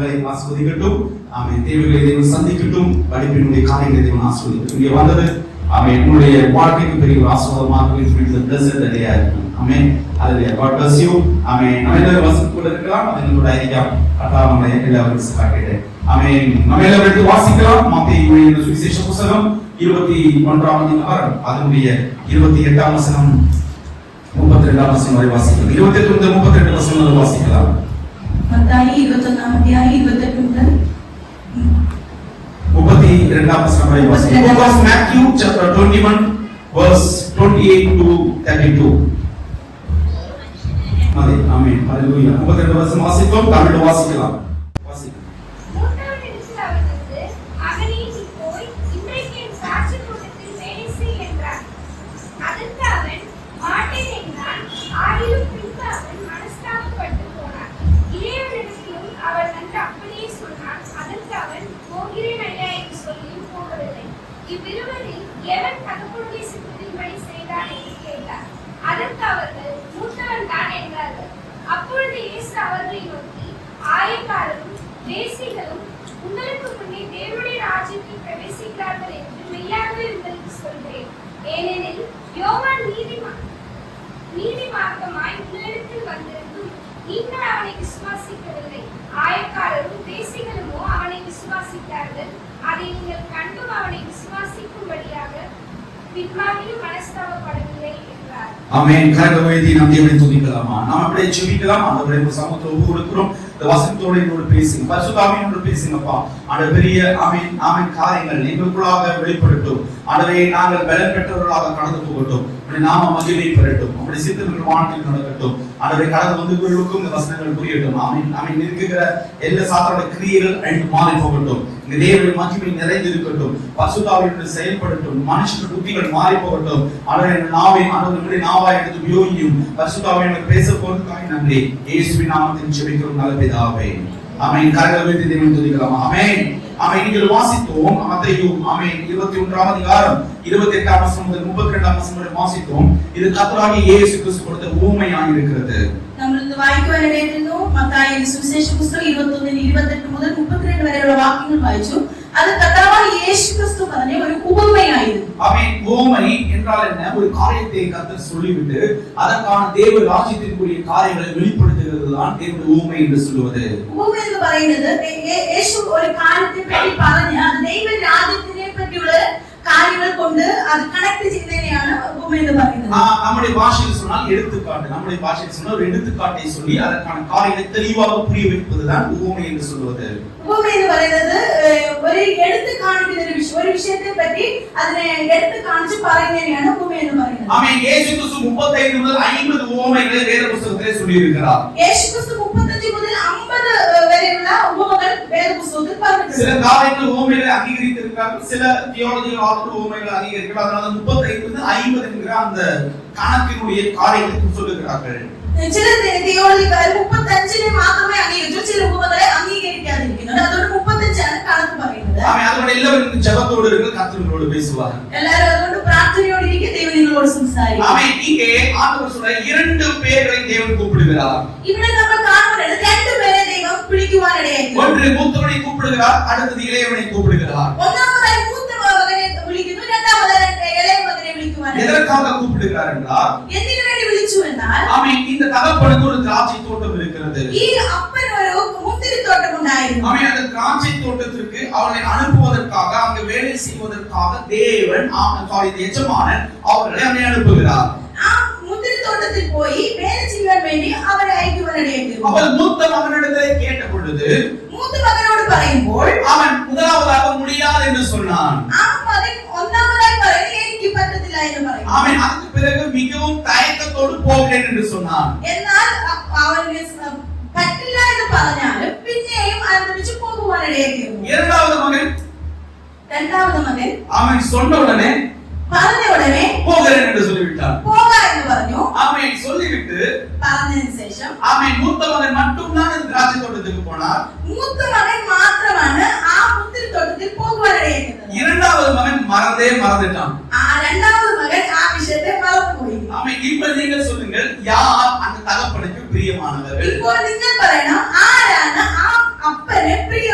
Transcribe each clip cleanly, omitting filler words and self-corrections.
மகளை ஆசீர்வதிக்கட்டும். ஆமென். தேவைகளை தேவன் சந்திக்கட்டும். படிப்பினுடைய காரியங்களை தேவன் ஆசீர்வதிக்கட்டும். இங்கே வந்தது ஆமென். உங்களுடைய வாழ்க்கைக்கு பெரிய ஒரு ஆசீர்வாதமாக இருக்கும். ஆமென். ஹalleluya. God bless you. ஆமென். நம்ம எல்லாரும் வாசிக்க இருக்கலாம். அது நம்முடைய ஐயா அட்டாமலை எல்லாரும் சகாக்கிட்டே. ஆமென். நம்ம எல்லாரும் எடுத்து வாசிக்கலாம். மத்தேயு எழுதின சுவிசேஷ புத்தகம் 21ஆம் அதிகாரம் அதனுடைய 28ஆம் வசனம் 32ஆம் வசனம் வரை வாசிக்கலாம். 28 முதல் 32 வசனம் வரை வாசிக்கலாம். மத்தேயு 21ஆம் அத்தியாயம் 28 முதல் 32ஆம் வசனம் வரை வாசிக்கலாம். Matthew chapter 21 verse 28 to 32. ஆமென். ஹalleluya. 32 வசனம் வாசிப்போம். தமிழ்ல வாசிக்கலாம். உங்களுக்கு முன்னே தேவனுடைய ராஜ்யத்தில் பிரவேசிக்கிறார்கள் என்று மெய்யாகவே உங்களுக்கு சொல்கிறேன். ஏனெனில் யோவான் நீதி மார்க்கமாய் உங்களிடத்தில் வந்திருந்தும் நீங்கள் அவனை விசுவாசிக்கவில்லை. ஆயக்காரரும் தேசிகளுமோ அவனை விசுவாசித்தார்கள். அதை நீங்கள் கண்டும் அவனை விசுவாசிக்கும்படியாக பின்மாகிலும் மனஸ்தாபப்படவில்லை என்றார். ஆமென். கரங்களை நாம் தேவனை துதிக்கலாமா? நாம் அப்படியே ஜெபிக்கலாம். ஆண்டவரே சமூகத்தை ஒப்பு கொடுக்கிறோம். இந்த வசனத்தோடு என்னோடு பேசுங்க. பரிசுத்த ஆவியோடு பேசுங்கப்பா. ஆண்டவரே பெரிய ஆமென் ஆமென் காரியங்கள் எங்களுக்குள்ளாக வெளிப்படட்டும். ஆண்டவரே நாங்கள் பலன் பெற்றவர்களாக கடந்து போகட்டும். உம்முடைய நாம மகிமை பெறட்டும். உம்முடைய சித்தங்கள் வாழ்க்கையில் நடக்கட்டும். ஆண்டவரே கடந்து வந்தவர்களுக்கும் இந்த வசனங்கள் புரியட்டும். ஆமென் ஆமென். இருக்கிற எல்லா சாத்தானுடைய கிரியைகள் அழிந்து மாறி போகட்டும். இந்த தேவனுடைய மகிமை நிறைந்து இருக்கட்டும். பரிசுத்த ஆவியோடு செயல்படட்டும். மனுஷனுடைய புத்திகள் மாறி போகட்டும். ஆண்டவரே நாவை ஆண்டவருடைய நாவாய் எடுத்து உபயோகியும். பரிசுத்த ஆவியோடு பேச போவதற்காக நன்றி. இயேசுவின் நாமத்தில் ஜெபிக்கிறோம் நல்ல பிதாவே. ஆமென். கரங்களை உயர்த்தி தேவனை துதிக்கலாம். ஆமென் ஆமென். நீங்கள் வாசித்தோம் மத்தேயு ஆமென் 21ஆம் அதிகாரம் 28ஆம் வசனம் முதல் 32ஆம் வசனம் வரை வாசித்தோம். இது கர்த்தராகிய இயேசு கிறிஸ்து கொடுத்த ஊமையாக இருக்கிறது. നമ്മൾ ഇന്ന് വായിക്കുവാൻ ഇടയായിരുന്നു. മത്തായിയുടെ സുവിശേഷ പുസ്തകം 21-28 മുതൽ 32 വരെയുള്ള വാക്യങ്ങൾ വായിച്ചു. அது கர்த்தராகிய இயேசு கிறிஸ்து പറഞ്ഞ ஒரு உவமையாയിരുന്നു. ஆமென். ஊமை என்றால் என்ன? ஒரு காரியத்தை கர்த்தர் சொல்லிவிட்டு அதற்கான தேவ ராஜ்யத்திற்குரிய காரியங்களை வெளிப்படுத்துகிறதுதான் தேவனுடைய ஊமை என்று சொல்வது. ஊமை എന്ന് പറയുന്നത് യേശു ഒരു കാര്യത്തെ പറ്റി പറഞ്ഞ് അത് ദൈവ രാജ്യത്തിനെ പറ്റിയുള്ള കാര്യങ്ങൾ കൊണ്ട് അത് കണക്ട് ചെയ്യുന്നതിനെയാണ് ഉപമ എന്ന് പറയുന്നത്. நம்முடைய பாஷையில் சொன்னால் எடுத்துக்காட்டு. நம்முடைய பாஷையில் சொன்னால் ஒரு எடுத்துக்காட்டை சொல்லி அதற்கான காரியத்தை தெளிவாக புரிய வைப்பதுதான் உவமை என்று சொல்வது. உவமை എന്ന് പറയുന്നത് ഒരു എടുത്തു കാണിക്കുന്ന ഒരു വിഷയത്തെ പറ്റി അതിനെ എടുത്തു കാണിച്ച് പറയുന്നതിനെയാണ് ഉപമ എന്ന് പറയുന്നത്. ஆமென். இயேசு கிறிஸ்து 35 முதல் 50 உவமைகளை வேத புத்தகத்திலே சொல்லி இருக்கிறார். യേശു ക്രിസ്തു 35 മുതൽ 50 വരെയുള്ള ഉപമകൾ വേദ പുസ്തകത്തിൽ പറഞ്ഞിട്ടുണ്ട്. சில காரியங்கள் உவமைகளை அங்கீகரித்திருக்கிறார்கள். சில தியாலஜிக்கல் ஆத்தர் உவமைகளை அங்கீகரிக்கிறார்கள். அதனால 35 முதல் 50 என்கிற அந்த கணக்கினுடைய காரியத்தை சொல்லுகிறார்கள். ചില തിയോളജിക്കാർ 35നെ മാത്രമേ അംഗീകരിച്ചു. ചില ഉപമകളെ അംഗീകരിക്കാതിരിക്കുന്നുണ്ട്. അതുകൊണ്ട് 35 ആണ് കണക്ക് പറയുന്നത്. അതുകൊണ്ട് എല്ലാവരും ജപത്തോട് ഇരിക്കുക, കർത്തരോട് பேசுவார். എല്ലാവരും അതുകൊണ്ട് പ്രാർത്ഥനയോടെ ഇരിക്കുക, ദൈവം നിങ്ങളോട് സംസാരിക്കും. ആമേൻ. இங்கே ஆண்டவர் சொல்ற இரண்டு பேர்களை தேவன் கூப்பிடுகிறார். ഇവിടെ നമ്മൾ കാണുന്നത് രണ്ട് പേരെ ദൈവം വിളിക്കുവാനിടയായി. ஒன்று மூத்தவனை கூப்பிடுகிறார், அடுத்து இளையவனை கூப்பிடுகிறார். ഒന്നാമതായി മൂത്ത മകനെ വിളിക്കുന്നു, രണ്ടാമതായി ഇളയ മകനെ വിളിക്കുവാനിടയായി. எதற்காக கூப்பிடுகிறார் என்றால் എന്തിനു വേണ്ടി വിളിച്ചു എന്നാൽ ஆமென் இந்த தகப்பனுக்கு ஒரு திராட்சை தோட்டம் இருக்கிறது. ഈ അപ്പന് ഒരു മുന്തിരിത്തോട്ടം ഉണ്ടായിരുന്നു. ஆமென். அந்த திராட்சை தோட்டத்திற்கு அவர்களை அனுப்புவதற்காக அங்கு வேலை செய்வதற்காக தேவன் எஜமானன் அவர்களை அங்கே அனுப்புகிறார். ആ മുന്തിരിത്തോട്ടത്തിൽ പോയി വേല ചെയ്യാൻ വേണ്ടി അവരെ അയക്കുവാനിടയായി. அவள் மூத்த மகனிடத்திலே கேட்ட பொழுது മൂത്ത മകനോട് പറയുമ്പോൾ அவன் முதலாவதாக முடியாது என்று சொன்னான். ആ മകൻ ഒന്നാമതായി പറയുന്നു എനിക്ക് പറ്റത്തില്ല എന്ന് പറയും. ஆமென். அதுக்கு பிறகு மிகவும் தயக்கத்தோடு போகிறேன் என்று சொன்னான். എന്നാൽ അവന് പറ്റില്ല എന്ന് പറഞ്ഞാലും പിന്നെയും അനുസരിച്ച് പോകുവാനിടയായി. രണ്ടാമത്തെ മകൻ அவன் சொன்ன உடனே പറഞ്ഞ ഉടനെ போகிறேன் என்று சொல்லிவிட்டான். പോകാ എന്ന് പറഞ്ഞു. அவன் சொல்லிவிட்டு പറഞ്ഞതിന് ശേഷം அவன் மூத்த மகன் மட்டும்தான் அந்த திராட்சை தோட்டத்துக்கு போனார். മൂത്ത മകൻ മാത്രമാണ് ആ മുന്തിരിത്തോട്ടത്തിൽ പോകുവാനിടയായത്. இரண்டாவது மகன் மறந்துட்டான். ആ രണ്ടാമത്തെ മകൻ ആ വിഷയത്തെ മറന്നുപോയി. அவன் இப்ப நீங்கள் சொல்லுங்கள் யார் அந்த தகப்பனுக்கு பிரியமானவர்கள்? ഇപ്പോൾ നിങ്ങൾ പറയണം ആരാണ് ആ അപ്പന്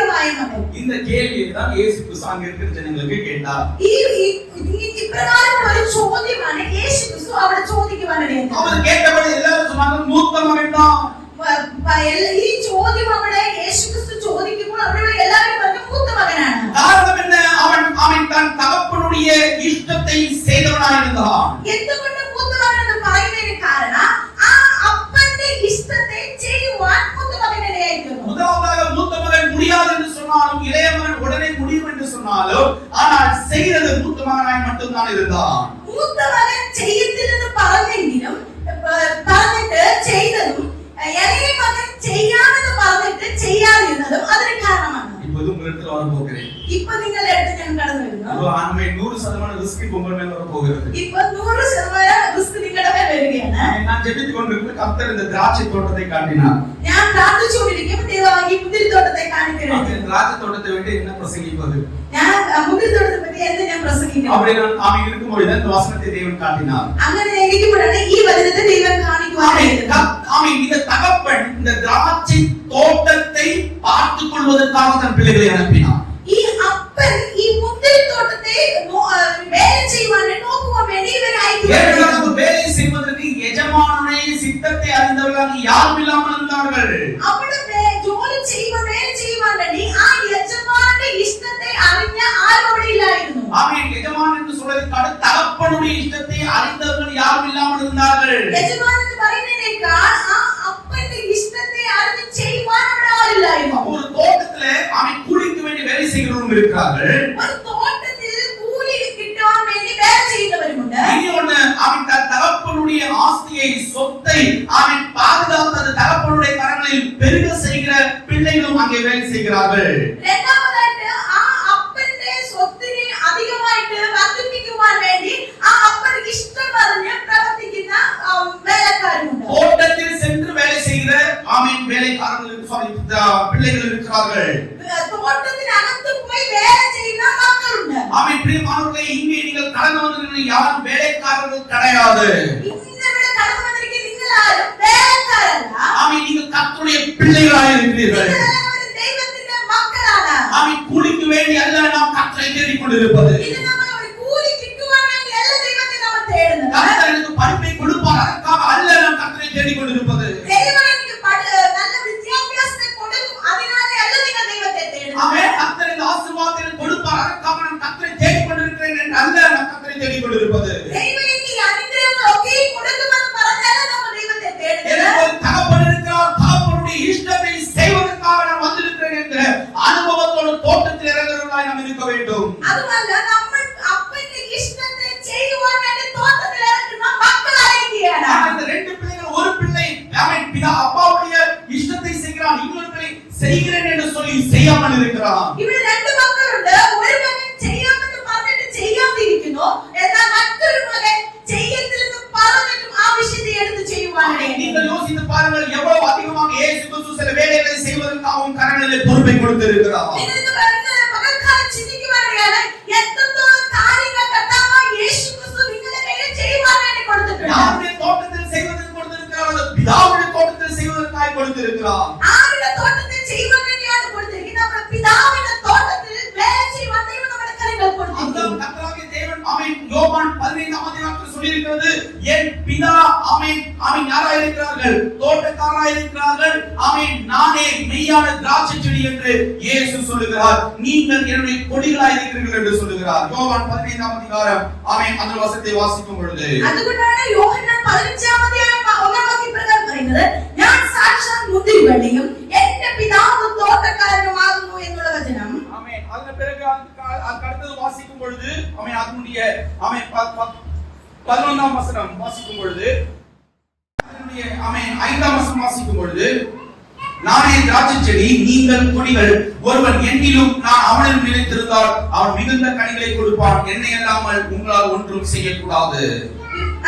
மகன். இந்த கேள்வியை தான் இயேசு கிறிஸ்து அங்க இருக்கிற ஜனங்களுக்கு கேட்டார். இப்பிரகாரம் ஒரு ചോദ്യമാണ് യേശു ക്രിസ്തു അവിടെ ചോദിക്കുവാനിടയായത്. அவர் கேட்டபோது எல்லாரும் சொன்னாங்க மூத்த மகன் தான். ഈ ചോദ്യം അവിടെ യേശു ക്രിസ്തു ചോദിക്കുമ്പോൾ അവിടെയുള്ള എല്ലാവരും പറഞ്ഞു മൂത്ത മകനാണ്. காரணம் என்ன? அவன் தன் தகப்பனுடைய இஷ்டத்தை செய்தவனாயிருந்தான். എന്തുകൊണ്ട് മൂത്ത മകൻ എന്ന് പറയുന്നതിന് കാരണം ആ അപ്പന്റെ ഇഷ്ടത്തെ ചെയ്യുവാൻ മൂത്ത മകനിടയായിരുന്നു. முதலாவதாக மூத்த மகன் முடியாது என்று சொன்னாலும் இளைய மகன் உடனே முடியும் என்று சொன்னாலும் ஆனால் செய்தது மூத்த மகனாய் மட்டும்தான் இருந்தான். മൂത്ത മകൻ ചെയ്യത്തില്ലെന്ന് പറഞ്ഞെങ്കിലും പറഞ്ഞിട്ട് ചെയ്തതും ഇളയ മകൻ ചെയ്യാമെന്ന് പറഞ്ഞിട്ട് ചെയ്യാതിരുന്നതും അതിന് കാരണമാണ്. இப்போது உங்களிடத்தில் வர போகிறேன். ഇപ്പൊ നിങ്ങളുടെ അടുത്ത് ഞാൻ കടന്നു വരുന്നു. ஆண்மை 100% ரிஸ்க் உங்கள் மேல் வர போகிறது. ഇപ്പൊ 100% റിസ്ക് നിങ്ങളുടെ മേൽ വരികയാണ്. நான் ஜெபித்துக் கொண்டிருக்கும் கர்த்தர் இந்த திராட்சை தோட்டத்தை காட்டினார். ഞാൻ പ്രാർത്ഥിച്ചുകൊണ്ടിരിക്കുമ്പോൾ ദൈവം ഈ മുന്തിരിത്തോട്ടത്തെ കാണിക്കുന്നു. அந்த திராட்சை தோட்டத்தை விட்டு என்ன பிரசங்கிப்பது? ഞാൻ മുന്തിരിത്തോട്ടത്തെ പറ്റി എന്ത് ഞാൻ പ്രസംഗിക്കണം? அப்படி நான் இருக்கும்போது இந்த வசனத்தை தேவன் காட்டினார். അങ്ങനെ ഇരിക്കുമ്പോഴാണ് ഈ വചനത്തെ ദൈവം കാണിക്കുവാനായിട്ട്. இந்த தகப்பன் இந்த திராட்சை தோட்டத்தை பார்த்துக் கொள்வதற்காக தன் பிள்ளைகளை அனுப்பினார். ഈ അപ്പൻ ഈ മുന്തിരിത്തോട്ടത്തെ വേല ചെയ്യുവാൻ നോക്കുവാൻ വേണ്ടി ഇവരെ അയക്കുന്നു. வேலை செய்வதற்கு எஜமானுடைய சித்தத்தை அறிந்தவர்களாக யாரும் இல்லாமல் இருந்தார்கள். അവിടെ ജോലി ചെയ്യുവാൻ വേല ചെയ്യുവാൻ വേണ്ടി ആ യജമാനന്റെ ഇഷ്ടത്തെ അറിഞ്ഞ ആരും അവിടെ ഇല്ലായിരുന്നു. ஆமென். எஜமான் என்று சொல்வதற்கு தகப்பனுடைய இஷ்டத்தை அறிந்தவர்கள் யாரும் இல்லாமல் இருந்தார்கள். യജമാനൻ എന്ന് പറയുന്നതിനേക്കാൾ ആ അപ്പന്റെ ഇഷ്ടത്തെ അറിഞ്ഞ് ചെയ്യുവാൻ അവിടെ ആരില്ലായിരുന്നു. ஒரு தோட்டத்துல அவன் கூலிக்கு வேண்டி வேலை செய்கிறவர்கள் இருக்கிறார்கள். ഒരു തോട്ടത്തിൽ കൂലി കിട്ടാൻ വേണ്ടി വേല ചെയ്യുന്നവരുമുണ്ട്. இன்னொன்னு அவன் தன் தகப்பனுடைய ஆஸ்தியை சொத்தை அவன் பாதுகாத்தது தகப்பனுடைய கரங்களில் பெருக செய்கிற பிள்ளைகளும் அங்கே வேலை செய்கிறார்கள். രണ്ടാമതായിട്ട് ആ അപ്പന്റെ സ്വത്തിനെ അധികമായിട്ട് വർദ്ധിപ്പിക്കുവാൻ വേണ്ടി ആ അപ്പന് ഇഷ്ടം പറഞ്ഞ് പ്രവർത്തിക്കുന്ന വേലക്കാരുമുണ്ട്. தோட்டத்தில் சென்று வேலை செய்கிற ஆமென் வேலைக்காரர்கள் பிள்ளைகள் இருக்கிறார்கள். തോട്ടത്തിനകത്ത് പോയി വേല ചെയ്യുന്ന മക്കളുണ്ട്. ஆமென். பிரியமானவர்களே, இங்கே நீங்கள் கடந்து வந்திருக்கிற யாரும் வேலைக்காரர்கள் கிடையாது. ഇന്നിവിടെ കടന്നു വന്നിരിക്കുന്ന നിങ്ങൾ ആരും വേലക്കാരല്ല. ஆமென். நீங்கள் கர்த்தருடைய பிள்ளைகளாக இருக்கிறீர்கள். നിങ്ങളെല്ലാവരും ദൈവത്തിന്റെ മക്കളാണ്. ஆமென். கூலிக்கு வேண்டி அல்ல நாம் கர்த்தரை தேடிக் கொண்டிருப்பது. ഇത് നമ്മൾ ഒരു കൂലി കിട്ടുവാൻ വേണ്ടി അല്ല ദൈവത്തെ നമ്മൾ തേടുന്നത്. கர்த்தர் எனக்கு படிப்பை கொடுப்பார் அதற்காக அல்ல நாம் கர்த்தரை தேடிக் கொண்டிருப்பது. ദൈവം എനിക്ക് നല്ല വിദ്യാഭ്യാസത്തെ കൊടുക്കും അതിനാലേ അല്ല നിങ്ങൾ ദൈവത്തെ തേടുന്നത്. ஆமென். கர்த்தர் இந்த ஆசீர்வாதத்தை கொடுப்பார் அதற்காக நான் கர்த்தரை தேடிக் கொண்டிருக்கிறேன் என்று அல்ல நாம் கர்த்தரை தேடிக் கொண்டிருப்பது. ദൈവം എനിക്ക് അനുഗ്രഹങ്ങളൊക്കെ കൊടുക്കുമെന്ന് പറഞ്ഞാൽ നമ്മൾ ദൈവത്തെ തേടുന്നത്. எனக்கு ஒரு தகப்பன் இருக்கிறார், தகப்பனுடைய இஷ்டத்தை செய்வதற்காக நான் வந்திருக்கிறேன் என்ற அனுபவத்தோடு தோட்டத்தில் இறங்குறவர்களாய் நாம் இருக்க வேண்டும். അതുമല്ല നമ്മൾ അപ്പന്റെ ഇഷ്ടത്തെ ചെയ്യുവാൻ വേണ്ടി തോട്ടത്തിൽ ഇറങ്ങുന്ന മക്കളായിരിക്കുകയാണ്. அந்த ரெண்டு பிள்ளைகள் ஒரு பிள்ளை அவன் பிதா அப்பாவுடைய இஷ்டத்தை செய்கிறான், இன்னொரு பிள்ளை செய்கிறேன் என்று சொல்லி செய்யாமல் இருக்கிறான். ഇവിടെ രണ്ട് മക്കളുണ്ട്. ഒരു മകൻ ചെയ്യാമെന്ന് പറഞ്ഞിട്ട് ചെയ്യാതിരിക്കുന്നു. എന്നാൽ മറ്റൊരു മകൻ ചെയ്യത്തില്ലെന്ന് പറഞ്ഞിട്ടും ആ വിഷയത്തെ എടുത്ത് ചെയ്യുവാനിടയാണ്. நீங்கள் யோசித்து பாருங்கள் எவ்வளவு அதிகமாக இயேசு கிறிஸ்து சில வேலைகளை செய்வதற்காகவும் கரங்களிலே பொறுப்பை கொடுத்திருக்கிறார். നിങ്ങൾക്ക് പകൽക്കാലം ചിന്തിക്കുവാനിടയാണ് എത്രത്തോളം കാര്യങ്ങൾ കർത്താവായ യേശു ക്രിസ്തു നിങ്ങളുടെ കയ്യിൽ ചെയ്യുവാൻ വേണ്ടി കൊടുത്തിട്ടുണ്ട്. யாருடைய தோட்டத்தில் செய்வதற்கு கொடுத்திருக்கிறார்? பிதாவுடைய தோட்டத்தில் செய்வதற்காக கொடுத்திருக்கிறார். ആരുടെ തോട്ടത്തിൽ ചെയ്യുവാൻ വേണ്ടിയാണ് കൊടുത്തിരിക്കുന്നത്? നമ്മുടെ പിതാവിന്റെ തോട്ടത്തിൽ വേല ചെയ്യുവാൻ ദൈവം നമ്മുടെ കരങ്ങൾ കൊടുത്തിരിക്കുന്നു. கர்த்தராகிய தேவன் ஆமென் யோவான் 15ஆம் அதிகாரத்தில் சொல்லியிருக்கிறது, என் பிதா ஆமென் ஆமென் யாராய் இருக்கிறார்கள்? தோட்டக்காரராய் இருக்கிறார்கள். ஆமென் நானே மெய்யான திராட்சை செடி என்று இயேசு சொல்லுகிறார். நீங்கள் என்னுடைய கொடிகளாய் இருக்கிறீர்கள் என்று சொல்லுகிறார். யோவான் 15ஆம் அதிகாரம் ஆமென் அந்த வசனத்தை வாசிக்கும் பொழுது അതുകൊണ്ടാണ് യോഹന്നാൻ 15ആം അധ്യായം 1-ാം വാക്യം പ്രകാരം പറയുന്നത്, ഞാൻ സാക്ഷാൽ മുന്തിരിവള്ളിയും എന്റെ പിതാവ് തോട്ടക്കാരനുമാകുന്നു എന്നുള്ള വചനം. ஆமென். அதன் பிறகு அடுத்தது வாசிக்கும் பொழுது ஆமென் அதனுடைய ஆமென் 11ஆம் வசனம் வாசிக்கும் பொழுது அதனுடைய ஆமென் 5ஆம் வசனம் வாசிக்கும் பொழுது நானே திராட்சை செடி நீங்கள் கொடிகள் ஒருவன் என்னிலும் நான் அவனிலும் நிலைத்திருந்தால் அவன் மிகுந்த கனிகளை கொடுப்பான் என்னை அல்லாமல் உங்களால் ஒன்றும் செய்யக்கூடாது.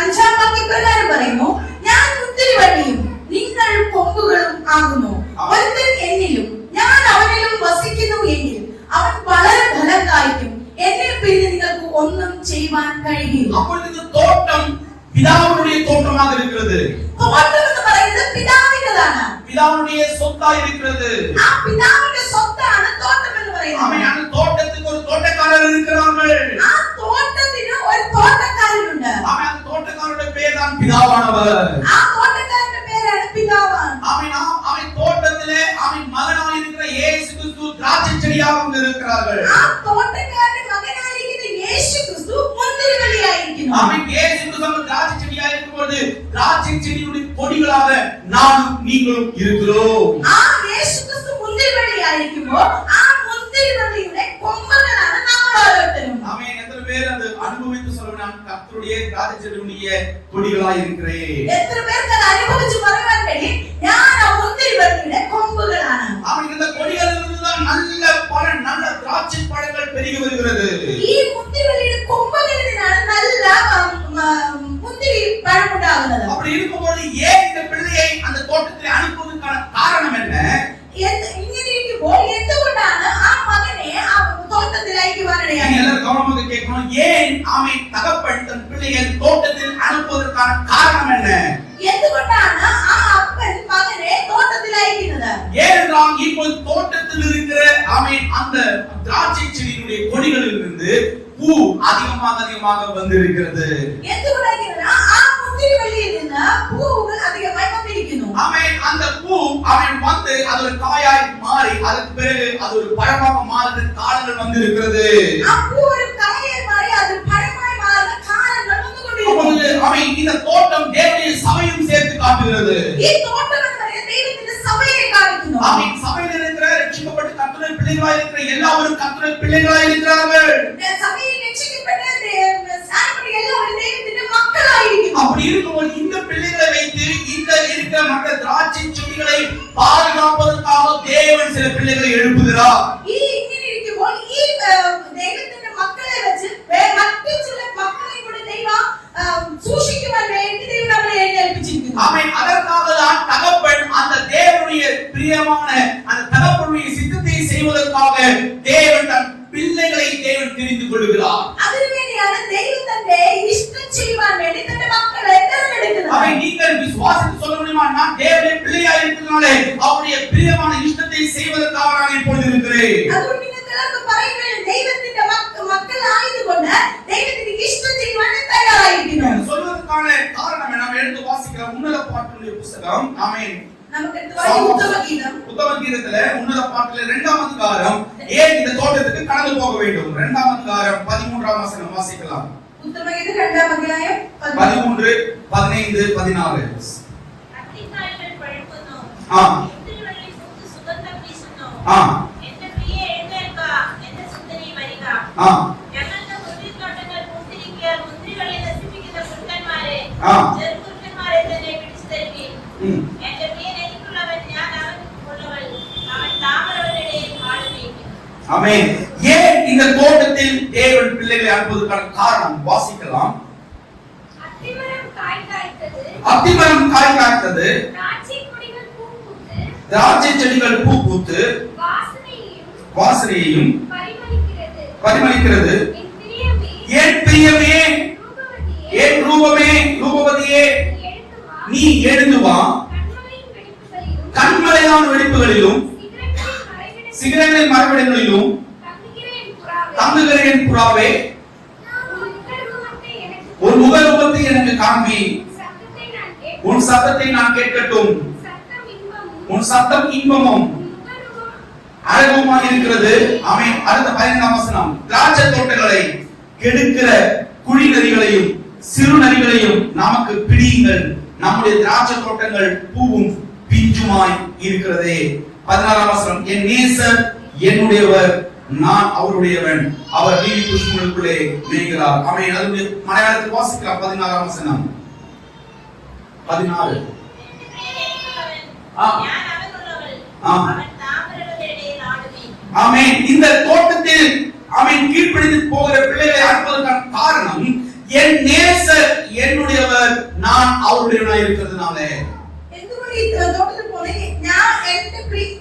5-ാം വാക്യം പ്രകാരം പറയുന്നു, ഞാൻ മുന്തിരിവള്ളിയും നിങ്ങൾ കൊമ്പുകളും ആകുന്നു. ഒരുത്തൻ എന്നിലും ഞാൻ അവനിലും വസിക്കുന്നു എങ്കിൽ അവൻ വളരെ ഫലം കായ്ക്കും. എന്നെ പിന്നെ നിങ്ങൾക്ക് ഒന്നും ചെയ്യുവാൻ കഴിയില്ല. அப்பொழுது தோட்டம் பிதாவுடைய தோட்டமாக இருக்கிறது. തോട്ടം എന്ന് പറയുന്നത് പിതാവിന്റേതാണ്. பிதாவுடைய சொத்தா இருக்கிறது. ആ പിതാവിന്റെ സ്വത്താണ് തോട്ടം இருக்கிறார்கள். ആ തോട്ടത്തിന് ഒരു തോട്ടക്കാരനുണ്ട്. ஆமென். அந்த தோட்டக்காரருடைய பேர் தான் பிதாவானவர். ആ തോട്ടക്കാരന്റെ പേരാണ് പിതാവാണ്. ஆமென். அவன் தோட்டத்திலே அவன் மகனாய் இருக்கிற இயேசு கிறிஸ்து திராட்சை செடியாக இருக்கிறார்கள். ആ തോട്ടക്കാരന്റെ മകനായിരിക്കുന്ന യേശു ക്രിസ്തു മുന്തിരിവള്ളിയായിരിക്കുന്നു. அவன் இயேசு கிறிஸ்து திராட்சை செடியாக இருக்கும்போது திராட்சை செடியுடைய கொடிகளாக நானும் நீங்களும் இருக்கிறோம். ആ യേശു ക്രിസ്തു മുന്തിരിവള്ളിയായിരിക്കുമ്പോൾ ആ മുന്തിരിവള്ളിയുടെ കൊമ്പുകളാണ് നമ്മൾ ഓരോരുത്തരും. ஆமென். எத்தனை பேர் அது அனுபவித்து சொல்லுவாங்க, நான் கர்த்தருடைய திராட்சை செடியுடைய கொடிகளாய் இருக்கிறேன். എത്ര പേർക്ക് അത് അനുഭവിച്ചു പറയാൻ കഴിയും, ഞാൻ ആ മുന്തിരിവള്ളിയുടെ കൊമ്പുകളാണ്. அவன் இந்த கொடிகளிலிருந்து தான் நல்ல பலன், நல்ல திராட்சை பழங்கள் பெருகி வருகிறது. ഈ മുന്തിരിവള്ളിയുടെ കൊമ്പുകളിൽ നിന്നാണ് നല്ല മുന്തിരി പഴം ഉണ്ടാകുന്നത്. அப்படி இருக்கும்போது ஏன் இந்த பிள்ளையை அந்த தோட்டத்தில் அனுப்புவதற்கான காரணம் என்ன? ഇങ്ങനെ ഇരിക്കുമ്പോൾ എന്തുകൊണ്ടാണ് ആ മകനെ ആ തോട്ടത്തിൽ അയക്കുവാനിടയായത്? எல்லாரும் கவனமாக கேட்கணும். ஏன் அவன் தகப்பன் தன் பிள்ளையை தோட்டத்தில் அனுப்புவதற்கான காரணம் என்ன? എന്തുകൊണ്ടാണ് ആ അപ്പൻ മകനെ തോട്ടത്തിൽ അയക്കുന്നത്? ஏனென்றால் இப்போது தோட்டத்தில் இருக்கிற அவன் அந்த திராட்சை செடியினுடைய கொடிகளில் இருந்து பூ அதிகமாக வந்திருக்கிறது. എന്തുകൊണ്ടാണ് ആ മുന്തിരിവള്ളിയിൽ നിന്ന് പൂവുകൾ അധികമായി വന്നിരിക്കുന്നു? அவன் அந்த பூ அவன் வந்து அது ஒரு காயாய் மாறி அதுக்கு பிறகு அது ஒரு பழமாக மாறுற காலங்கள் வந்திருக்கிறது. ആ പൂ ഒരു കായായി മാറി അത് പഴമായി മാറുന്ന കാലങ്ങൾ വന്നുകൊണ്ടിരിക്കുന്നു. அவன் இந்த தோட்டம் தேவனுடைய சபையும் சேர்த்து காட்டுகிறது. ഈ തോട്ടം എന്ന് പറയുന്നത് ദൈവത്തിന്റെ സഭയെ കാണിക്കുന്നു. அவன் சபையில் இருக்கிற ரட்சிக்கப்பட்ட கர்த்தருடைய பிள்ளைகளாய் இருக்கிற எல்லாரும் கர்த்தருடைய பிள்ளைகளாய் இருக்கிறார்கள். സഭയിൽ രക്ഷിക്കപ്പെട്ട സാരപ്പെട്ട എല്ലാവരും ദൈവത്തിന്റെ മക്കളായിരിക്കുന്നു. அப்படி இருக்கும்போது இந்த பிள்ளைகளை வைத்து இந்த இருக்கிற மற்ற திராட்சை செடிகளை பாதுகாப்பதற்காக தேவன் சில பிள்ளைகளை எழுப்புகிறார். ഈ ഇങ്ങനെ ഇരിക്കുമ്പോൾ ഈ ദൈവത്തിന്റെ മക്കളെ വെച്ച് മറ്റു ചില മക്കളെ കൂടി ദൈവം സൂക്ഷിക്കുവാൻ വേണ്ടി ദൈവം നമ്മളെ ഏൽപ്പിച്ചിരിക്കുന്നു. அவன் அதற்காக தான் தகப்பன் அந்த தேவனுடைய பிரியமான அந்த தகப்பனுடைய சித்தத்தை செய்வதற்காக தேவன் தன் பிள்ளைகளை தேவன் தெரிந்து கொள்கிறார். അതിനുവേണ്ടിയാണ് ദൈവം തന്റെ ഇഷ്ടം ചെയ്യുവാൻ വേണ്ടി തന്റെ മക്കളെ തിരഞ്ഞെടുക്കുന്നത്. அவன் நீங்கள் விசுவாசித்து சொல்ல முடியுமா, நான் தேவனுடைய பிள்ளையாய் இருக்கிறனாலே அவருடைய பிரியமான இஷ்டத்தை செய்வதற்காக நான் இப்பொழுது இருக்கிறேன். അതുകൊണ്ട് നിങ്ങൾക്ക് എല്ലാവർക്കും പറയാൻ കഴിയും, ദൈവത്തിന്റെ മക്കളായതുകൊണ്ട് ദൈവത്തിന്റെ ഇഷ്ടം ചെയ്യുവാൻ തയ്യാറായിരിക്കുന്നു. சொல்வதற்கான காரணம் என்ன? நாம் எடுத்து வாசிக்கிற உன்னத பாட்டுடைய புத்தகம். ஆமென். നമുക്ക് ഉത്തമഗീതം உத்தமகீதத்திலே உன்னத பாட்டிலே 2ஆம் அதிகாரம் ஏன் இந்த தோட்டத்துக்கு கடந்து போக வேண்டும்? 2ஆம் அதிகாரம் 13ஆம் வசனம் வாசிக்கலாம். ഉത്തമഗീതം 2ആം അധ്യായം 13, 15, 16. അത്തിക്കായകൾ പഴുക്കുന്നു. ആ. മുന്തിരിവള്ളി പൂത്ത് സുഗന്ധം വീശുന്നു. ആ. എന്റെ പ്രിയേ എഴുന്നേൽക്ക, എന്റെ സുന്ദരി വരിക. ആ. ഞങ്ങളുടെ മുന്തിരിത്തോട്ടങ്ങൾ പൂത്തിരിക്കാൻ മുന്തിരിവള്ളി നശിപ്പിക്കുന്ന കുറുക്കന്മാരെ, ആ. ചെറുകുറുക്കന്മാരെ തന്നെ പിടിച്ചു തരുവീൻ. ம். എന്റെ പ്രിയൻ എനിക്കുള്ളവൻ, ഞാൻ അവനുള്ളവൾ. അവൻ താമരകളുടെ ഇടയിൽ ആടുമേയ്ക്കും. ஆமென். ஏன் இந்த தோட்டத்தில் தேவன் பிள்ளைகளை அனுப்புவதற்கான காரணம் வாசிக்கலாம். அத்திமரம் காய் காய்த்தது, அத்திமரம் காய் காய்த்தது, திராட்சை கொடிகள் பூ பூத்து, திராட்சை செடிகள் பூ பூத்து வாசனையையும் பரிமளிக்கிறது. என் பிரியமே, என் பிரியமே, ரூபவதியே, என் ரூபமே, ரூபவதியே, நீ எழுந்து வா. நீ எழுந்து வா. கண்மலையின் வெடிப்புகளிலும், கண்மலையான வெடிப்புகளிலும் சிகரங்களின் மரவிடங்களிலும் தங்குகிற என் புறாவே, ஒரு முகரூபத்தை எனக்கு காண்பி. உன் சத்தத்தை நான் கேட்கட்டும். உன் சத்தம் இன்பமும் அழகுமாய் இருக்கிறது. ஆமென். அடுத்த 15ஆம் வசனம். திராட்சை தோட்டங்களை கெடுக்கிற குழி நரிகளையும் சிறு நரிகளையும் நமக்கு பிடியுங்கள். நம்முடைய திராட்சை தோட்டங்கள் பூவும் பிஞ்சுமாய் இருக்கிறதே. 16ஆம் வசனம். என் நேசர் என்னுடையவர், நான் அவருடையவன், அவர் நீதி புஷ்பங்களுக்குள்ளே மேய்கிறார். ஆமென். அது மலையாளத்தில் வாசிக்கலாம். 16ஆம் வசனம். 16. എന്റെ പ്രിയൻ എനിക്കുള്ളവൻ, ആ. ഞാൻ അവനുള്ളവൾ. ആ. അവൻ താമരകളുടെ ഇടയിൽ ആടുമേയ്ക്കും. ஆமென். இந்த தோட்டத்தில் ஆமென் கீழ்ப்படிந்து போகிற பிள்ளைகளை அனுப்புவதற்கான காரணம், என் நேசர் என்னுடையவர், நான் அவருடையவனாய் இருக்கிறதுனால. എന്തുകൊണ്ട് ഈ തോട്ടത്തിൽ പോലെ ഞാൻ എന്റെ പ്രിയൻ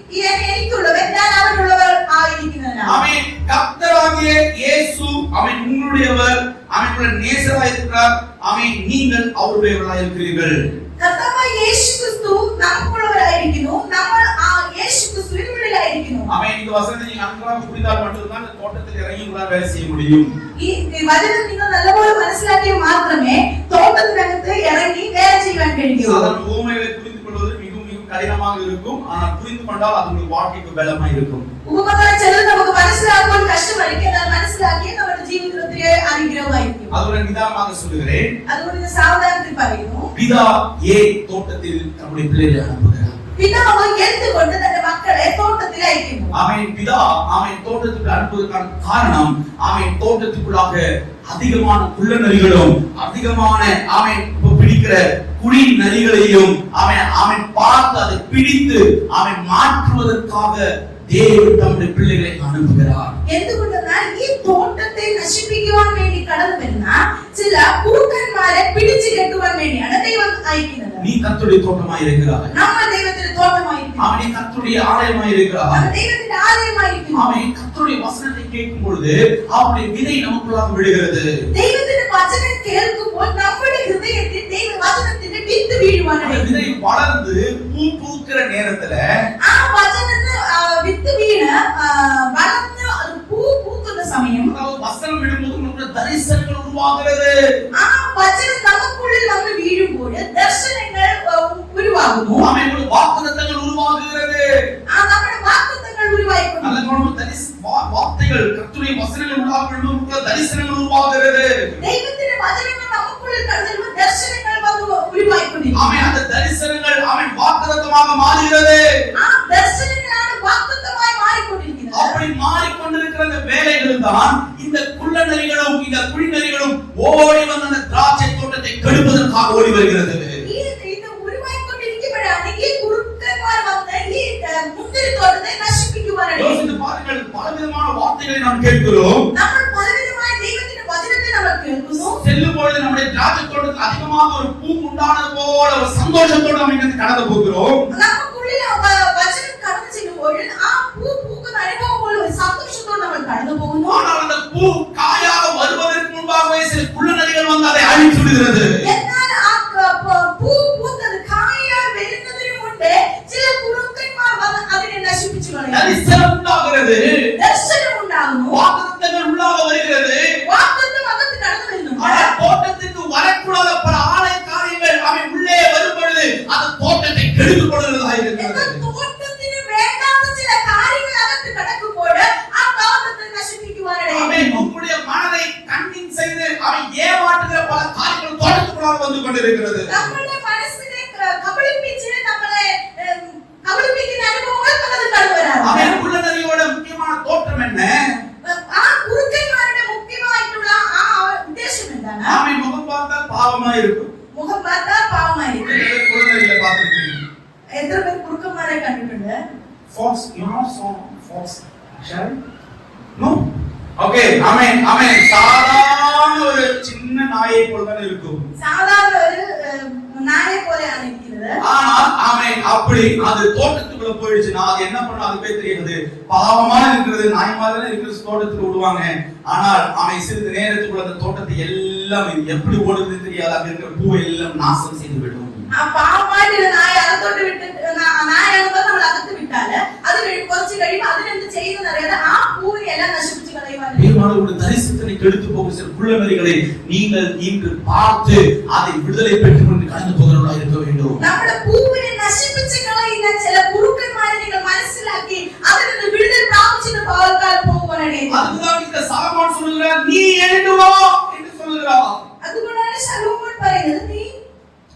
എനിക്കുള്ളവൻ, ഞാൻ അവനുള്ളവർ ആയിരിക്കുന്നതിനാണ്. ஆமென். கர்த்தராகிய இயேசு அவன் உங்களுடையவர், அவனுடைய நேசராய் இருக்கிறார். ஆமென். நீங்கள் அவருடையவர்களாய் இருக்கிறீர்கள். കർത്താവായ യേശു ക്രിസ്തു നമുക്കുള്ളവരായിരിക്കുന്നു. നമ്മൾ ആ യേശു ക്രിസ്തുവിനുള്ളിൽ தொட்டத்திലായിരിക്കുന്നു. ஆமென். இந்த வசனத்தை நீங்க நன்றாக புரிந்தால் மட்டும்தான் இந்த தோட்டத்தில் இறங்கி உங்களால் வேலை செய்ய முடியும். ഈ വചനം നിങ്ങൾ നല്ലപോലെ മനസ്സിലാക്കിയാൽ മാത്രമേ തോട്ടത്തിനകത്ത് ഇറങ്ങി വേല ചെയ്യാൻ കഴിയൂ. சாதாரண உவமைகளை புரிந்து கொள்வது மிகவும் மிகவும் கடினமாக இருக்கும். ஆனால் புரிந்து கொண்டால் அது உங்கள் வாழ்க்கைக்கு பலமா இருக்கும். ഉപമകളെ ചിലത് നമുക്ക് മനസ്സിലാക്കുവാൻ കഷ്ടമായിരിക്കും, എന്നാൽ മനസ്സിലാക്കിയാൽ നമ്മുടെ ജീവിതത്തിലെ അനുഗ്രഹമായിരിക്കും. அதுடன் நிதானமாக சொல்லுகிறேன். അതുകൊണ്ട് ഞാൻ സാവധാനത്തിൽ പറയുന്നു, பிதா ஏன் தோட்டத்தில் நம்முடைய பிள்ளைகளை அனுப்புகிறார்? പിതാവ് എന്തുകൊണ്ട് തന്റെ മക്കളെ തോട്ടത്തിൽ അയക്കുന്നു? ஆமென். பிதா ஆமென் தோட்டத்துக்கு அனுப்புவதற்கான காரணம் ஆமென் தோட்டத்துக்குள்ளாக அதிகமான குள்ள நரிகளும் அதிகமான ஆமென் பிடிக்கிற குழி நரிகளையும் ஆமென் பார்த்து அதை பிடித்து ஆமென் மாற்றுவதற்காக தேவன் தம்முடைய பிள்ளைகளை அனுப்புகிறார். എന്തുകൊണ്ടെന്നാൽ ഈ തോട്ടത്തെ നശിപ്പിക്കുവാൻ വേണ്ടി കടന്നു വരുന്ന ചില കുറുക്കന്മാരെ പിടിച്ചു കെട്ടുവാൻ വേണ്ടിയാണ് ദൈവം അയക്കുന്നത്. நீ கர்த்தருடைய தோட்டமாய் இருக்கிறாய். നമ്മൾ ദൈവത്തിന്റെ തോട്ടമായിരിക്കുന്നു. ஆமென். நீ கர்த்தருடைய ஆலயமாய் இருக்கிறாய். നമ്മൾ ദൈവത്തിന്റെ ആലയമായിരിക്കുന്നു. ஆமென். கர்த்தருடைய வசனத்தை கேட்கும் பொழுது அவருடைய விதை நமக்குள்ளாக விழுகிறது. ദൈവത്തിന്റെ വചനം കേൾക്കുമ്പോൾ നമ്മുടെ ഹൃദയത്തിൽ ദൈവവചനത്തിന്റെ വിത്ത് വീഴുവാനാണ്. விதை வளர்ந்து பூ பூக்கிற நேரத்துல ആ വചനത്തിന് വിത്ത് വീണ് വളർന്ന് അത് പൂ പൂക്കുന്ന സമയം, அதாவது வசனம் விடும்போது நமக்கு தரிசனங்கள் உருவாகிறது. ആ വചനം നമുക്കുള്ളിൽ വന്ന് വീഴുമ്പോൾ ദർശനങ്ങൾ ഉരുവാകുന്നു. ஆமென். ஒரு வாக்குத்தத்தங்கள் உருவாகுகிறது. ആ നമ്മുടെ വാഗ്ദത്തങ്ങൾ ഉരുവായിക്കൊണ്ടു. நல்ல வார்த்தைகள் கர்த்தருடைய வசனங்கள் உள்ளாக விழும்போது தரிசனங்கள் உருவாகுகிறது. ദൈവത്തിന്റെ വചനങ്ങൾ നമുക്കുള്ളിൽ കടന്നു വരുമ്പോൾ ദർശനങ്ങൾ വന്ന് ഉരുവായിക്കൊണ്ടിരിക്കുന്നു. ஆமென். அந்த தரிசனங்கள் ஆமென் வாக்குத்தத்தமாக மாறுகிறது. ആ ദർശനങ്ങളാണ് വാഗ്ദത്തമായി മാറിക്കൊണ്ടിരിക്കുന്നത്. அப்படி மாறிக்கொண்டிருக்கிற அந்த வேலைகள் தான் இந்த குள்ள நரிகளும் இந்த குழி நரிகளும் ஓடி வந்து அந்த திராட்சை தோட்டத்தை கெடுப்பதற்காக ஓடி வருகிறது. ഇത് ഉരുവായിക്കൊണ്ടിരിക്കുമ്പോഴാണ് ഈ കുറുക്കന്മാർ വന്ന് ഈ മുന്തിരിത്തോട്ടത്തെ നശിപ്പിക്കുവാനാണ്. யோசித்து பாருங்கள், பலவிதமான வார்த்தைகளை நாம் கேட்கிறோம். നമ്മൾ പലവിധമായ ദൈവത്തിന്റെ വചനത്തെ നമ്മൾ കേൾക്കുന്നു. செல்லும் பொழுது நம்முடைய திராட்சை தோட்டத்தில் அதிகமாக ஒரு பூ உண்டானது போல ஒரு சந்தோஷத்தோடு நம்ம இங்கிருந்து கடந்து போகிறோம். നമുക്കുള്ളിൽ വചനം കടന്നു ചെല്ലുമ്പോൾ ആ പൂ പൂക്കുന്ന അനുഭവം പോലെ ഒരു സന്തോഷത്തോടെ നമ്മൾ കടന്നു പോകുന്നു. ஆனால் அந்த பூ காயாக வருவதற்கு முன்பாகவே சில குள்ள நரிகள் வந்து அதை அழித்து விடுகிறது. എന്നാൽ ആ പൂ പൂത്തത് കായാൽ വരുന്നതിന് മുമ്പേ ചില കുറുക്കന്മാർ വന്ന് അതിനെ നശിപ്പിച്ചു കളയുന്നു. தரிசனம் உண்டாகிறது. ദർശനം ഉണ്ടാകുന്നു. வாக்குத்தத்தங்கள் உள்ளாக வருகிறது. വാഗ്ദത്തം അകത്ത് കടന്നു വരുന്നു. ஆனால் தோட்டத்துக்கு வரக்கூடாத பல ஆலய காரியங்கள் அவை உள்ளே வரும் பொழுது அந்த தோட்டத்தை கெடுத்துக் கொள்கிறதாக இருக்கிறது. തോട്ടത്തിന് വേണ്ടാത്ത ചില കാര്യങ്ങൾ അകത്ത് കടക്കുമ്പോൾ ആ തോട്ടത്തെ നശിപ്പിക്കുവാനാണ്. அவன் உங்களுடைய மனதை கன்வின்ஸ் செய்து அவன் ஏமாற்றுகிற பல காரியங்கள் தோட்டத்துக்குள்ளாக வந்து கொண்டிருக்கிறது. നമ്മുടെ മനസ്സിനെ കബളിപ്പിച്ച് നമ്മളെ കബളിപ്പിക്കുന്ന അനുഭവങ്ങൾ പലതും കടന്നു വരാറുണ്ട്. அவன் குள்ள நரியோட முக்கியமான தோற்றம் என்ன? ആ കുറുക്കന്മാരുടെ മുഖ്യമായിട്ടുള്ള ആ ഉദ്ദേശം എന്താണ്? அவன் முகம் பார்த்தால் பாவமா இருக்கும். മുഖം பார்ത്താൽ പാവമായിരിക്കും. குள்ள நரிகளை பார்த்திருக்கீங்க? എത്ര പേർ കുറുക്കന്മാരെ കണ്ടിട്ടുണ്ട്? Fox, you know fox, shall we? No. Okay, amen, amen. சாதாரண ஒரு சின்ன நாயை போல தான் இருக்கும். സാധാരണ ഒരു നായെ പോലെയാണ് ഇരിക്കുന്നത്. ஆனால் ஆமென் அப்படி அது தோட்டத்துக்குள்ள போயிடுச்சுனா அது என்ன பண்ணும் அதுவே தெரியாது. பாவமா இருக்கிறது நாய் மாதிரி இருக்கிறது தோட்டத்துக்கு விடுவாங்க. ஆனால் அவன் சிறிது நேரத்துக்குள்ள அந்த தோட்டத்தை எல்லாம் எப்படி ஓடுதுன்னு தெரியாது. அங்க இருக்கிற பூவை எல்லாம் நாசம் செய்து விடும். ആ പാവമായിട്ട് നായ അകത്തോട്ട് വിട്ട് നായാകുമ്പോൾ നമ്മൾ അകത്ത് വിട്ടാല് അത് കുറച്ച് കഴിയുമ്പോൾ അതിനെന്ത് ചെയ്യുന്ന അറിയാതെ ആ പൂവിനെ എല്ലാം നശിപ്പിച്ച് കളയുവാൻ. ஒரு தரிசனத்தை கெடுத்து போகிற சில குள்ள நரிகளை நீங்கள் இன்று பார்த்து அதை விடுதலை பெற்றுக் கொண்டு கடந்து போகிறவர்களாக இருக்க வேண்டும். നമ്മുടെ പൂവിനെ നശിപ്പിച്ച് കളയുന്ന ചില കുറുക്കന്മാരെ നിങ്ങൾ മനസ്സിലാക്കി അതിൽ നിന്ന് വിടുതൽ പ്രാപിച്ചിട്ട് പോകുവാനാണ്. அதுதான் இந்த சாலமோன் சொல்லுகிறார், நீ எழுந்து வா என்று சொல்லுகிறார். അതുകൊണ്ടാണ് ശലോമോൻ പറയുന്നത്, നീ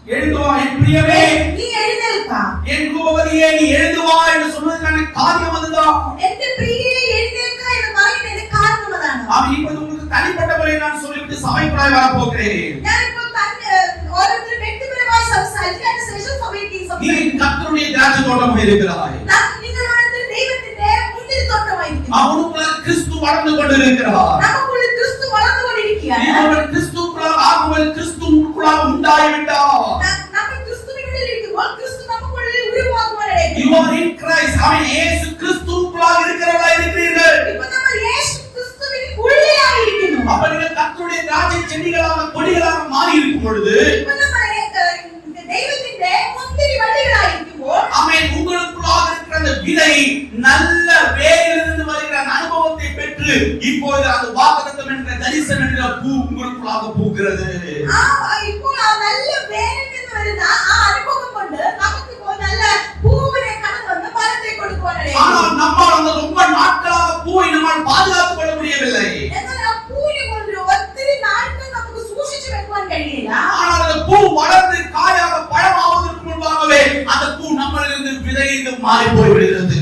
எழுந்து வா என் பிரியமே, നീ എഴുന്നേൽക്ക, என் ரூபவதியே நீ எழுந்து வா என்று சொன்னதுக்கான காரியம் அதுதான். എന്റെ പ്രിയയെ എഴുന്നേൽക്ക എന്ന് പറയുന്നതിന്റെ കാരണം അതാണ്. அவன் இப்போது உங்களுக்கு தனிப்பட்ட முறையில் நான் சொல்லிவிட்டு சபைக்குள்ளாய் வர போகிறேன். ഞാനിപ്പോൾ ഓരോരുത്തരും വ്യക്തിപരമായി സംസാരിച്ച് അതിനുശേഷം സഭയ്ക്ക് நீ கர்த்தருடைய திராட்சை தோட்டமாக இருக்கிறாய். നിങ്ങൾ ഓരോരുത്തരും ദൈവത്തിന്റെ മുന്തിരിത്തോട്ടമായിരിക്കുന്നു. அவனுக்குள்ள கிறிஸ்து வளர்ந்து கொண்டிருக்கிறார். നമുക്കുള്ളിൽ ക്രിസ്തു വളർന്നുകൊണ്ടിരിക്കുകയാണ്. நீங்கள் கிறிஸ்துக்குள்ளாக ஆகும்போது கிறிஸ்து உங்களுக்குள்ளாக உண்டாகிவிட்டார். നമ്മൾ ക്രിസ്തുവിനുള്ളിൽ ഇരിക്കുമ്പോൾ ക്രിസ്തു നമുക്കുള്ളിൽ ഉരുവാകുവാനാണ്. You are in Christ. அவன் இயேசு கிறிஸ்துவுக்குள்ளாக இருக்கிறவர்களாய் இருக்கிறீர்கள். ഇപ്പോൾ നമ്മൾ യേശു ക്രിസ്തുവിന് ഉള്ളിലായിരിക്കുന്നു. அப்ப நீங்கள் கர்த்தருடைய திராட்சை செடிகளாக கொடிகளாக மாறி இருக்கும் பொழுது ഇപ്പോൾ നമ്മൾ ദൈവത്തിന്റെ മുന്തിരി വള്ളികളായിരിക്കുമ്പോൾ அவன் உங்களுக்குள்ளாக இருக்கிற அந்த விதை நல்ல அடுத்து இப்பொழுது அந்த வாக்குத்தத்தம் என்ற தரிசனம் என்ற பூ உங்களுக்குள்ளாக பூக்கிறது. இப்போ நல்ல வேலைக்கு வருதா அனுபவம் கொண்டு நமக்கு இப்போ நல்ல பூவினை கடந்து வந்து பலத்தை கொடுக்குவானே. ஆனால் நம்மால் அந்த ரொம்ப நாட்களாக பூவை நம்மால் பாதுகாத்துக் கொள்ள முடியவில்லை. பூனை கொண்டு ஒத்திரி நாட்கள் நமக்கு சூசிச்சு வைக்குவான் കഴിയില്ല. ஆனால் அந்த பூ வளர்ந்து காயாக பழமாவதற்கு முன்பாகவே அந்த பூ நம்மளிலிருந்து விதைந்து மாறி போய்விடுகிறது.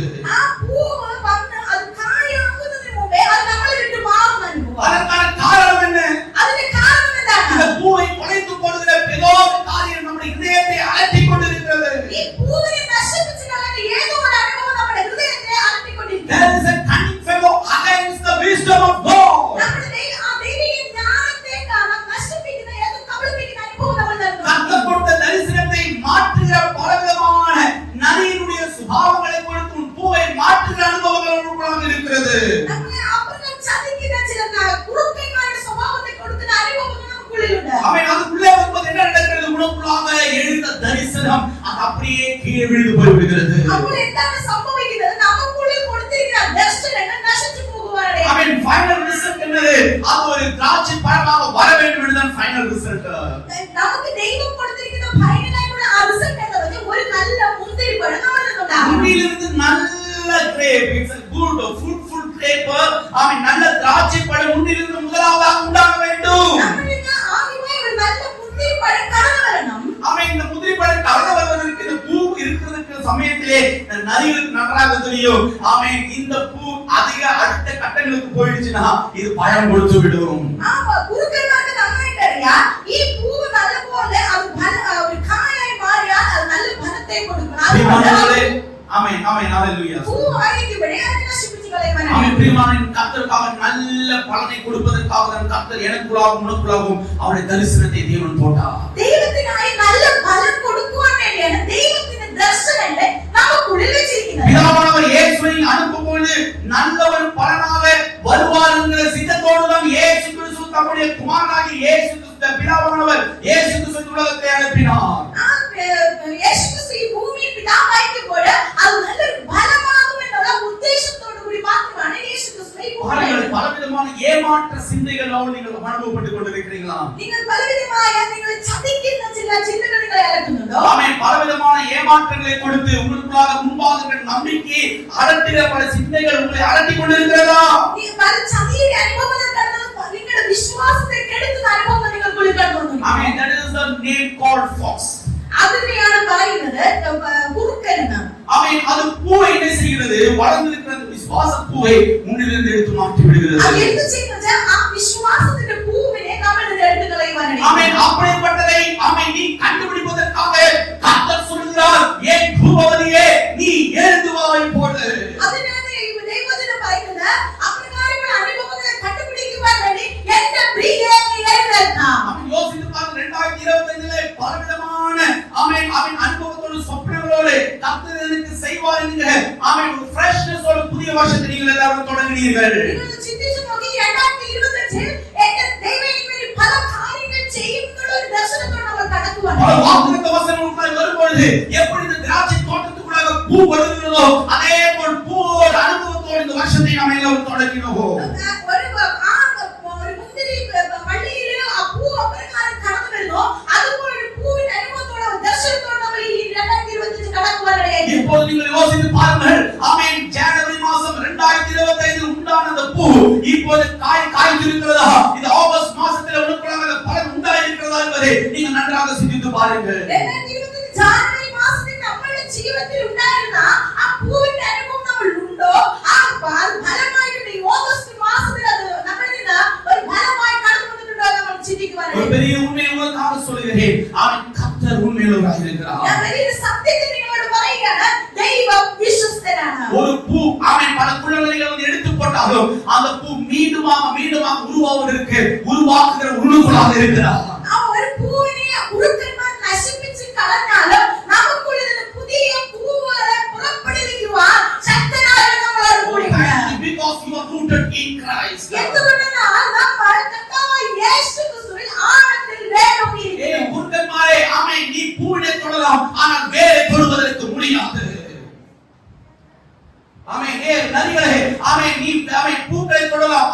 பூ வந்து அது காயாகுதுன்னு முன்பே அது நம்மளை விட்டு மாறும் அனுபவம். அதற்கான காரணம் என்ன? அதுக்கு காரணம் என்ன? இந்த பூவை குலைத்து போடுகிற ஏதோ ஒரு காரியம் நம்முடைய இதயத்தை அலட்டிக் கொண்டிருக்கிறது. நீ பூவை நசிப்பிச்சனால ஏதோ ஒரு அனுபவம் நம்முடைய இதயத்தை அலட்டிக் கொண்டிருக்கிறது. There is a cunning fellow against the wisdom of God. நம்முடைய தெய்வீக ஞானத்தை நாம் நசிப்பிக்கிற ஏதோ கபலிப்பிக்கிற அனுபவம் நம்மள இருக்கு. கர்த்தர் கொடுத்த தரிசனத்தை மாற்றுகிற பலவிதமான நதியினுடைய சுபாவங்களை கொடுத்து பூவை மாற்றுகிற அனுபவங்கள் உங்களுக்குள்ளாக இருக்கிறது. நம்மளை அப்பறம் சதிக்கிற சில குறுக்கையான சுபாவத்தை கொடுக்கிற அனுபவம் நமக்குள்ள உண்டு. அவன் அதுக்குள்ளே வரும்போது என்ன நடக்கிறது? உங்களுக்குள்ளாக எழுந்த தரிசனம் அது அப்படியே கீழே விழுந்து போய்விடுகிறது. அப்போ என்ன சம்பவிக்கிறது? நமக்குள்ள கொடுத்திருக்கிற தரிசனங்கள் நசிச்சு போகுவாரே. அவன் ஃபைனல் ரிசல்ட் என்னது? அது ஒரு திராட்சை பழமாக வர வேண்டும் என்றுதான் ஃபைனல் ரிசல்ட். நமக்கு தெய்வம் கொடுத்திருக்கிற ஃபைனலான ரிசல்ட் என்னது? ஒரு நல்ல முந்திரி பழம் நமக்கு உண்டாகும். முந்திரியிலிருந்து நல்ல grape, it's a good fruitful grape. அவன் நல்ல திராட்சை பழம் முந்திரியிலிருந்து முதலாவதாக உண்டாக வேண்டும். நமக்கு ஆகிவே ஒரு நல்ல முந்திரி பழம் கடந்து வரணும். அவன் இந்த முந்திரி பழம் கடந்து வருவதற்கு இந்த பூ இருக்கிறதுக்கு சமயத்திலே நதிகளுக்கு நன்றாக தெரியும். அவன் இந்த பூ அதிக அடுத்த கட்டங்களுக்கு போயிடுச்சுன்னா இது பழம் கொடுத்து விடும். ஆமா, குறுக்கமாக நம்மைட்டறியா ಈ பூ நல்ல போல அது ஒரு காயை மாறியா அது நல்ல பலத்தை கொடுக்கும். ஆமென் ஆமென் ஹalleluya. பூ ஆயிக்கு விட அது நசிப்பிச்சுகளை மனே. ஆமென். பிரியமான கர்த்தருக்காக நல்ல பலனை கொடுப்பதற்காக தான் கர்த்தர் எனக்குள்ளாகவும் உனக்குள்ளாகவும் அவருடைய தரிசனத்தை தேவன் போட்டார். தெய்வத்தினாய் நல்ல பலன் கொடுக்குவான் என்ற தெய்வத்தின் தரிசனத்தை நமக்குள்ள வச்சிருக்கிறார். பிதாவானவர் இயேசுவை அனுப்பும்போது நல்ல ஒரு பலனாக வருவார் என்கிற சித்தத்தோடு தான் இயேசு கிறிஸ்து தம்முடைய குமாரனாகிய இயேசு கிறிஸ்து பிதாவானவர் இயேசு கிறிஸ்து உலகத்தை அனுப்பினார். இயேசு கிறிஸ்து பூமியின் பிதாவாய்க்கு கூட அது நல்ல பலமாகும் என்ற உத்தேசத்தோடு கூடி மாத்திரமான இயேசு கிறிஸ்துவை பாருங்கள், பலவிதமான ஏமாற்ற சிந்தைகளோடு நீங்கள் அனுபவப்பட்டுக் கொண்டிருக்கிறீங்களா? நீங்கள் பலவிதமான நீங்கள் சதிக்கின்ற சில சிந்தனைகளை அலட்டுகிறீர்களோ? ஆமென். பலவிதமான ஏமாற்றங்களை கொடுத்து உங்களுக்குள்ளாக முன்பாக நம்பிக்கை அலட்டுகிற பல சிந்தைகள் உங்களை அலட்டிக் கொண்டிருக்கிறதா? நீங்கள் பல சதியை அனுபவத்திற்கான நீங்கள் விசுவாசத்தை கெடுத்து அனுபவம் நீங்கள் கொள்ளுங்கள். ஆமென். That is the name called fox. அதுமையான பலகிறது குறுக்கன். ஆமென். அது பூவை என்ன செய்கிறது? வளர்ந்திருக்கிற அந்த விசுவாச பூவை முன்னிலிருந்து எடுத்து மாற்றி விடுகிறது. அது என்ன செய்கிறது? விசுவாசத்தின் பூவினை நம்மிலிருந்து எடுத்து களைவானே. ஆமென். அப்படிப்பட்டதை ஆமென் நீ கண்டுபிடிப்பதற்காக கர்த்தர் சொல்கிறார், ஏன் பூவதியே நீ எழுந்து வா இப்போது. அதனால தெய்வத்தின் பையன அப்படியான அனுபவங்களை கண்டுபிடிக்குவானே என்ன பிரியே நீ எழுந்தா. ஆமென். யோசித்து பாருங்க, 2025ல பலவிதமான ஆமென் ஆமென் அனுபவத்தோடு சொப்பனங்களோடு கர்த்தர் எனக்கு செய்வார் என்கிற ஆமென் ஒரு ஃப்ரெஷ்னஸோட புதிய வருஷத்தை நீங்கள் எல்லாரும் தொடங்கினீர்கள். நீங்கள் சிந்திச்சு நோக்கி 2025 என்ற தெய்வத்தின் பல காரியங்கள் செய்யுங்கள் ஒரு தரிசனத்தோடு நம்ம கடக்குவானே. வாக்குத்தத்த வசனம் உங்களுக்குள்ள வரும்போது எப்படி இந்த திராட்சை தோட்டத்துக்குள்ளாக பூ வருகிறதோ அதே போல் பூவோட அனுபவத்தோடு இந்த வருஷத்தை நாம் எல்லாரும் தொடங்கினோம். ஒரு முந்திரி வள்ளியிலே பூ பிரகாரம் கடந்து வருதோ அதுபோல ஒரு பூவின் அனுபவத்தோட ஒரு தரிசனத்தோடு நம்ம 2025 கடக்குவானே. இப்போது நீங்கள் யோசித்து பாருங்கள், ஆமென். ஜனவரி மாதம் 2025 உண்டான அந்த பூ இப்போது காய்ந்திருக்கிறதா? இந்த ஆகஸ்ட் மாதத்தில் உங்களுக்குள்ளாக பலன் உண்டாயிருக்கிறதா என்பதை நீங்கள் நன்றாக சிந்தித்து பாருங்கள். 2025 ஜனவரி மாதத்தில் நம்மளுடைய ஜீவிதத்தில் உண்டாயிருந்தா பூவின் அனுபவம் நமக்கு உண்டோ? அது பலமாயிட்டு ஆகஸ்ட் மாதத்தில் அது நம்மளிட ஒரு பலமாய் கடந்து வந்துட்டோம் நம்ம சிந்திக்குவானே. ஒரு பெரிய உண்மையை உங்களுக்காக சொல்கிறேன், அவன் கர்த்தர் உண்மையுள்ளவராக இருக்கிறார். நான் பெரிய சத்தியத்தை நீங்களோட வரையான தெய்வம் விசுவஸ்தனான ஒரு பூ அவன் பல குழந்தைகளை வந்து எடுத்து போட்டாலும் அந்த பூ மீண்டுமாக உருவாவதற்கு உருவாக்குகிற உருவாக இருக்கிறார். அவன் ஒரு பூவினை உருக்கமா நசிப்பிச்சு கலந்தாலும் நமக்குள்ள இந்த புதிய பூவரை புறப்படுவிக்குவான் சக்தனாக நம்மளோட கூடினார். Because you are rooted in Christ. எதுவென்றால் நம்ம கர்த்தராகிய இயேசு கிறிஸ்துவின் ஆழத்தில் வேரூன்றி இருக்கிறோம். குருக்கன்மாரே, ஆமென். நீ பூவினை தொடலாம், ஆனால் வேரை தொடுவதற்கு முடியாது. ஆமென். நதிகளே, ஆமென். நீ ஆமென் பூக்களை தொடலாம்,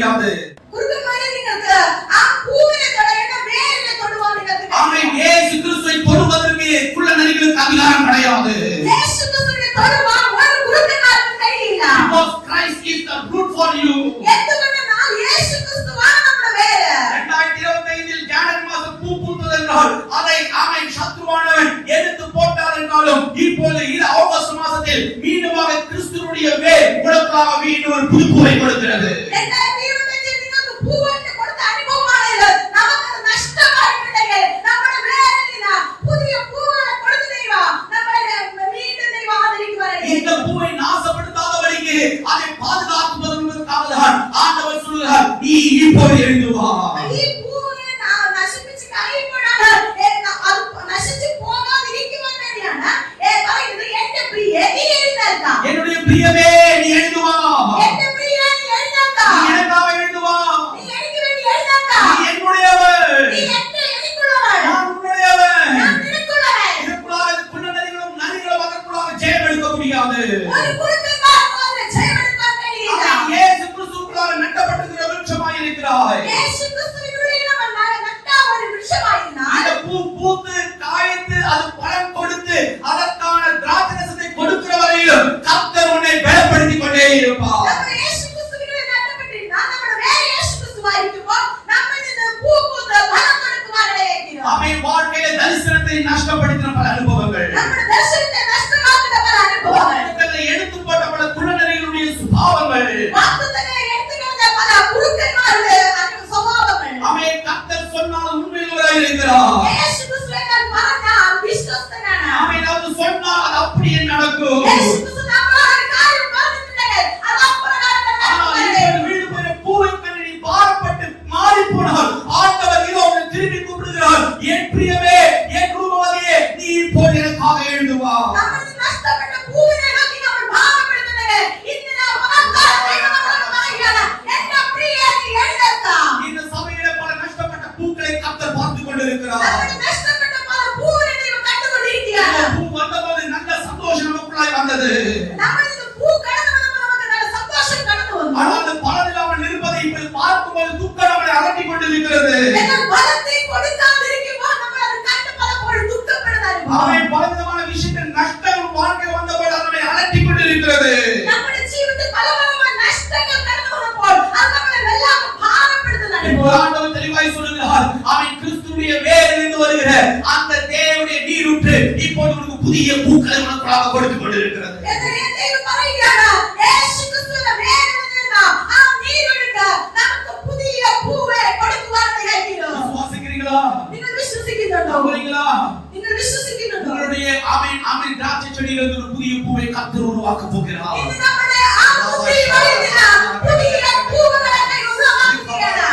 முடியாது. குறுக்கமாய் നിങ്ങൾക്ക് ആ പൂവിനെ തൊടേണ്ട വേരിനെ തൊടുവാൻ നിങ്ങൾക്ക് ஆமென். இயேசு கிறிஸ்துவை தொடுவதற்கு குள்ள நரிகளுக்கு அதிகாரம் கிடையாது. യേശു ക്രിസ്തുവിനെ തൊടുവാൻ ഒരു കുറുക്കന്മാർക്കും കഴിയില്ല. Because Christ is the root for you. എന്തുകൊണ്ടെന്നാൽ യേശു ക്രിസ്തുവാണ് നമ്മുടെ വേര്. 2025 ஜனவரி மாதம் பூ பூத்தது என்றால் அதை ஆமென் சத்துருவானவன் எடுத்து போட்டார் என்றாலும் இப்போது இது ஆகஸ்ட் மாதத்தில் மீண்டுமாக கிறிஸ்துவுடைய வேர் உங்களுக்காக மீண்டும் ஒரு புது பூவை கொடுக்கிறது. 2025 നിങ്ങൾക്ക് പൂവിനെ കൊടുത്ത അനുഭവമാണല്ലോ. നമുക്ക് നഷ്ടമായിട്ടുണ്ടെങ്കിൽ നമ്മുടെ വേരിന് പുതിയ പൂവുകളെ കൊടുത്ത ദൈവം നമ്മളെ വീണ്ടും ദൈവം ആദരിക്കുവാനായി. இந்த பூவை நாசப்படுத்தாதபடிக்கு அதை பாதுகாப்பதற்காக தான் ஆண்டவர் சொல்கிறார், நீ இப்போது எழுந்து வா. ഈ പൂവിനെ നശിപ്പിച്ച് കളയുമ്പോഴാണ് അത് നശിച്ചു പോകാതിരിക്കുവാൻ വേണ്ടിയാണ് പറയുന്നത് എന്റെ പ്രിയേ നീ എഴുന്നേൽക്കാം. என்னுடைய பிரியமே நீ எழுந்து வா. എന്റെ പ്രിയേ നീ എഴുന്നേൽക്കാം. நீ எனக்காக எழுந்து வா. നീ എനിക്ക് വേണ്ടി എഴുന്നേൽക്കാം. நீ என்னுடையவன். നീ എനിക്കുള്ളവൻ. நான் உன்னுடையவன். ഞാൻ നിനക്കുള്ളവൻ. இதற்குள்ளாக குள்ள நரிகளும் நரிகளும் அதற்குள்ளாக ஜெயம் எடுக்க முடியாது. ഒരു കുറുക്കന്മാർക്കും അതിനെ ജയമെടുക്കാൻ കഴിയില്ല. அவன் இயேசு கிறிஸ்துவுக்குள்ளாக நட்டப்பட்டிருக்கிற விருட்சமாய் இருக்கிறாய். യേശു ക്രിസ്തുവിനുള്ളിൽ നമ്മൾ നട്ട ഒരു വൃക്ഷമായിരുന്നാൽ இந்த பூ பூத்து காய்த்து அது பழம் கொடுத்து அதற்கான திராட்சரசத்தை கொடுக்கிற வரையிலும் கர்த்தர் உன்னை பலப்படுத்திக் கொண்டே இருப்பார். നമ്മൾ യേശു ക്രിസ്തുവിനുള്ളിൽ നട്ടപ്പെട്ടിരുന്നാൽ നമ്മുടെ വേര് യേശു ക്രിസ്തുവായിരിക്കുമ്പോൾ നമ്മിൽ നിന്ന് പൂ പൂത്ത് ഫലം കൊടുക്കുവാനിടയായിരിക്കും. அவன் வாழ்க்கையில தரிசனத்தை நஷ்டப்படுத்தின பல அனுபவங்கள், നമ്മുടെ ദർശനത്തെ നഷ്ടമാക്കുന്ന പല അനുഭവങ്ങൾ, வாக்குத்தத்தங்களை எடுத்து போட்ட பல குணநெறிகளுடைய சுபாவங்கள், വാഗ്ദത്തങ്ങളെ എടുത്തുകളഞ്ഞ പല കുറുക്കന്മാരുടെ സ്വഭാവങ്ങൾ, அவன் கர்த்தர் சொன்னால் உண்மையுள்ளவராய் இருக்கிறார். യേശു ക്രിസ്തുവിനാൽ പറഞ്ഞാൽ വിശ്വസ്തനാണ്. அவன் அது சொன்னால் அது அப்படியே நடக்கும். യേശു ക്രിസ്തു നമ്മളോട് ഒരു കാര്യം പറഞ്ഞിട്ടുണ്ടെങ്കിൽ അത് അപ്രകാരം തന്നെ ஆனால் നടക്കും. இப்போது வீடு போய் பூவை கண்டு நீ பாரப்பட்டு மாறி போனால் ஆண்டவர் இதோ உன்னை திரும்பி கூப்பிடுகிறார், என் பிரியமே, என் ரூபவதியே, நீ இப்போது எனக்காக எழுந்து வா. നമ്മളിൽ നഷ്ടപ്പെട്ട പൂവിനെ നോക്കി നമ്മൾ ഭാരപ്പെടുന്നുണ്ടെങ്കിൽ ഇന്ന് നാം വാഗ്ദാനം ദൈവം നമ്മളോട് പറയുകയാണ്, എന്റെ പ്രിയേ നീ എഴുന്നേൽക്കാം. இந்த சபையில பல நஷ்டப்பட்ட பூக்களை கர்த்தர் பார்த்துக் கொண்டிருக்கிறார். നമ്മുടെ നഷ്ടപ്പെട്ട പല പൂവിനെ ദൈവം കണ്ടുകൊണ്ടിരിക്കുകയാണ്. பூ வந்தபோது நல்ல சந்தோஷம் நமக்குள்ளாய் வந்தது. നമ്മളിൽ നിന്ന് പൂ കടന്നു വന്നപ്പോൾ നമുക്ക് നല്ല സന്തോഷം കടന്നു വന്നു. ஆனால் அந்த பலன் இல்லாமல் இருப்பதை இப்போது பார்க்கும்போது துக்கம் நம்மளை அலட்டிக் கொண்டிருக்கிறது. എന്നാൽ ഫലത്തെ കൊടുക്കാതിരിക്കുമ്പോൾ നമ്മൾ അത് കണ്ട് പലപ്പോഴും ദുഃഖപ്പെടുന്ന അനുഭവം. அவன் பலவிதமான விஷயத்தில் நஷ்டம் வாழ்க்கை வந்தபோது அது நம்மை அலட்டிக் கொண்டிருக்கிறது. നമ്മുടെ ജീവിതത്തിൽ പലവിധമായ നഷ്ടങ്ങൾ കടന്നു വന്നപ്പോൾ അത് നമ്മളെ വല്ലാതെ ഭാരപ്പെടുത്തുന്ന இப்போ അനുഭവം. ஆண்டவர் தெளிவாய் சொல்லுகிறார், அவன் கிறிஸ்துவுடைய வேரிலிருந்து வருகிற அந்த தேவனுடைய நீரூற்று இப்போது உனக்கு புதிய பூக்களை உனக்குள்ளாக கொடுத்துக் கொண்டிருக்கிறது. എന്നാൽ ദൈവം പറയുകയാണ്, യേശു ക്രിസ്തുവിന്റെ വേരിൽ നിന്ന് ആ നീരൊഴുക്ക് നമുക്ക് പുതിയ പൂവെ കൊടുക്കുവാനിടയായിത്തീരും. விசுவாசிக்கிறீங்களா? നിങ്ങൾ വിശ്വസിക്കുന്നുണ്ടോ? நம்புறீங்களா? നിങ്ങൾ വിശ്വസിക്കുന്നുണ്ടോ? உங்களுடைய ஆமென் திராட்சை செடியிலிருந்து ஒரு புதிய பூவை கர்த்தர் உருவாக்க போகிறார். ഇന്ന് നമ്മുടെ ആ മുന്തിരി വള്ളിയിൽ പുതിയ പൂവുകളെ ഉരുവാക്കുകയാണ്.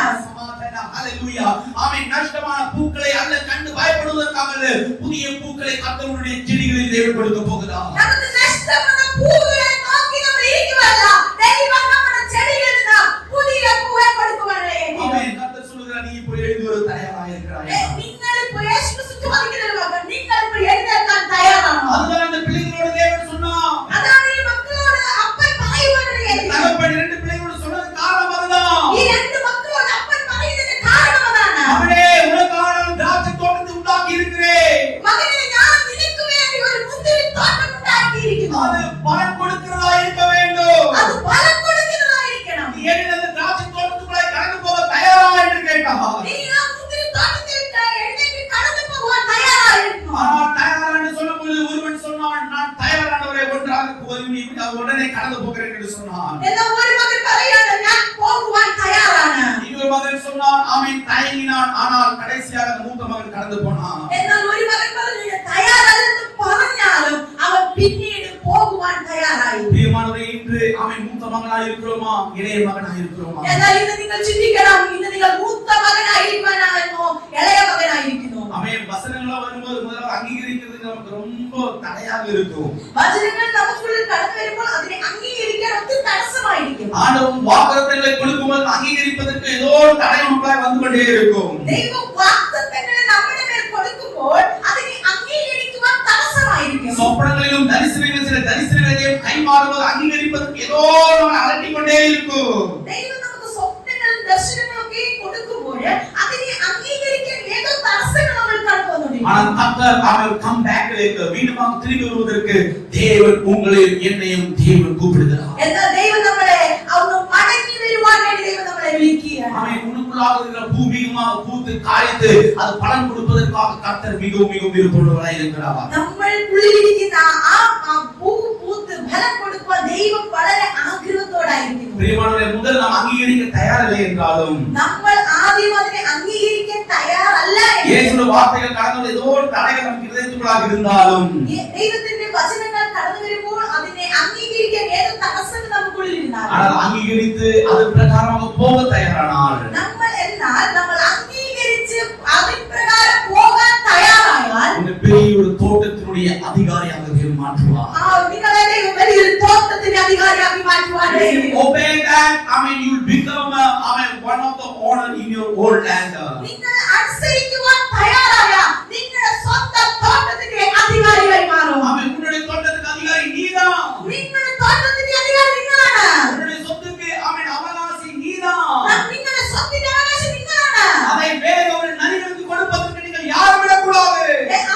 ஹalleluya. ஆமென். நஷ்டமான பூக்களை அல்ல கண்டு பயப்படுவதற்காக அல்ல, புதிய பூக்களை கர்த்தருடைய செடிகளில் தேவன் கொடுக்க போகிறார். നമുക്ക് നഷ്ടപ്പെട്ട പൂവുകളെ നോക്കി നമ്മൾ ഇരിക്കുകയല്ല, ദൈവം നമ്മുടെ ചെടിയിൽ നിന്ന് പുതിയ പൂവെ കൊടുക്കുവാനിടയായിത്തീരും. ஆமென். கர்த்தர் சொல்கிறார், நீ இப்போ எழுந்து வர தயாராக இருக்கிறாயா? നിങ്ങൾ ഇപ്പോൾ യേശു ക്രിസ്തു ചോദിക്കുന്നത് നിങ്ങൾ ഇപ്പോൾ എഴുന്നേൽക്കാൻ തയ്യാറാണോ? அதுதான் இந்த பிள்ளைகளோட தேவன் சொன்னார். അതാണ് ഈ മക്കളോട് അപ്പൻ പറയുവാനിടയായിത്തീരും. தகப்பன் இரண்டு பிள்ளைகளோட சொன்னது காரணம் அதுதான். ഈ രണ്ട് മക്കളോട് അപ്പൻ പറയുന്നതിന്റെ കാരണം അതാണ്. அவனே, உனக்காக நான் திராட்சை தோட்டத்தை உண்டாக்கி இருக்கிறேன். മകനെ ഞാൻ നിനക്ക് വേണ്ടി ഒരു മുന്തിരി തോട്ടം ഉണ്ടാക്കിയിരിക്കുന്നു. அது பலன் கொடுக்கிறதா இருக்க வேண்டும். അത് ഫലം കൊടുക്കുന്നതായിരിക്കണം. நீ ஏன் அந்த திராட்சை தோட்டத்துக்குள்ளே கடந்து போக தயாரா என்று கேட்டார். നീ ആ മുന്തിരി തോട്ടത്തിൽ എഴുന്നേറ്റ് കടന്നു പോകാൻ തയ്യാറായിരുന്നു. ஆனால் தயாரா என்று சொல்லும்போது ஒருவன் சொன்னான், நான் தயாரானவரை ஒன்றாக போய் உடனே கடந்து போகிறேன் என்று சொன்னான். എന്നാൽ ഒരു മകൻ പറയാണ്, ഞാൻ പോകുവാൻ തയ്യാറാണ്. இன்னொரு மகன் சொன்னான், அவன் தயங்கினான், ஆனால் கடைசியாக மூத்த மகன் கடந்து போனான். എന്നാൽ ഒരു മകൻ പറഞ്ഞു, ഞാൻ തയ്യാറല്ലെന്ന് പറഞ്ഞാലും അവൻ പിന്നീട് പോകുവാൻ തയ്യാറായി. பிரியமானவரே, இன்று அவன் மூத்த மகனாய் இருக்கிறோமா, இளைய மகனாய் இருக்கிறோமா? എന്നാൽ ഇന്ന് നിങ്ങൾ ചിന്തിക്കണം, ഇന്ന് നിങ്ങൾ മൂത്ത മകനായിരിക്കാനായിരുന്നോ ഇളയ മകനായിരിക്കുന്നു? அவன் வசனங்களா வரும்போது முதல்ல அங்கீகரிக்கிறதுக்கு நமக்கு ரொம்ப தடையாக இருக்கும். വചനങ്ങൾ നമുക്കുള്ളിൽ കടന്നു വരുമ്പോൾ അതിനെ അംഗീകരിക്കാൻ ഒത്തിരി തടസ്സമായിരിക്കും. ஆண்டவன் வாக்குத்தத்தங்களை கொடுக்கும்போது அங்கீகரிப்பதற்கு ஏதோ ஒரு தடை நமக்காய் வந்து கொண்டே இருக்கும். ദൈവം വാഗ്ദത്തങ്ങളെ നമ്മുടെ മേൽ കൊടുക്കുമ്പോൾ അതിനെ അംഗീകരിക്കുവാൻ തടസ്സമായിരിക്കും. சொப்பனங்களிலும் தரிசனங்களிலும் சில தரிசனங்களையும் கைமாறுவது அங்கீகரிப்பதற்கு ஏதோ நம்ம அலட்டிக் கொண்டே இருக்கும். ദൈവം നമുക്ക് സ്വപ്നങ്ങൾ ஆனால் கர்த்தர் அவர் கம் பேக் மீண்டுமாக திரும்பி வருவதற்கு தேவன் உங்களையும் என்னையும் தேவன் கூப்பிடுகிறார். എന്നാൽ ദൈവം നമ്മളെ അവന് മടങ്ങി വരുവാൻ വേണ്ടി ദൈവം നമ്മളെ വിളിക്കുകയാണ്. அவன் உனக்குள்ளாக இருக்கிற பூமியுமாக பூத்து காய்த்து அது பலன் கொடுப்பதற்காக கர்த்தர் மிகவும் மிகவும் விருப்பமுள்ளவராய் இருக்கிறார். നമ്മൾ ഉള്ളിലിരിക്കുന്ന ആ പൂ പൂത്ത് ഫലം കൊടുക്കുവാൻ ദൈവം വളരെ ആഗ്രഹത്തോടായിരിക്കുന്നു. பிரியமானவர்களே, முதல் நாம் அங்கீகரிக்க தயாரில்லை என்றாலும் നമ്മൾ ആദ്യം അതിനെ അംഗീകരിക്കാൻ തയ്യാറല്ല. இயேசுவின் வார்த்தைகள் கடந்து ஏதோ ஒரு தடைகள் நமக்கு இதயத்துக்குள்ளாக இருந்தாலும் ദൈവത്തിന്റെ വചനങ്ങൾ കടന്നു വരുമ്പോൾ അതിനെ അംഗീകരിക്കാൻ ഏത് തടസ്സങ്ങൾ നമുക്കുള്ളിൽ ഇരുന്നാലും ஆனால் அங்கீகரித்து அது பிரகாரமாக போக தயாரானால் നമ്മൾ അംഗീകരിച്ച് അതിൻ പ്രകാരം പോകാൻ തയ്യാറായാൽ இந்த பெரிய ஒரு தோட்டத்தினுடைய அதிகாரியாக தேவன் மாற்றுவார். നിങ്ങളെ ദൈവം വലിയൊരു തോട്ടത്തിന്റെ അധികാരിയാക്കി മാറ്റുവാൻ Obey that, you will become one of the owner in your own land. നിങ്ങൾ അനുസരിക്കുവാൻ തയ്യാറായ നിങ്ങളുടെ സ്വന്തം തോട്ടത്തിന്റെ അധികാരിയായി മാറും. உன்னுடைய தோட்டத்துக்கு அதிகாரி நீதான். നിങ്ങളുടെ തോട്ടത്തിന്റെ അധികാരി നിങ്ങളാണ്. உன்னுடைய சொத்துக்கு அவகாசி நீதான். നിങ്ങളുടെ സ്വത്തിന്റെ അവകാശം നിങ്ങളാണ്. அதை வேற ஒரு நரிகளுக்கு கொடுப்பதற்கு நீங்கள் யாரும் விடக்கூடாது.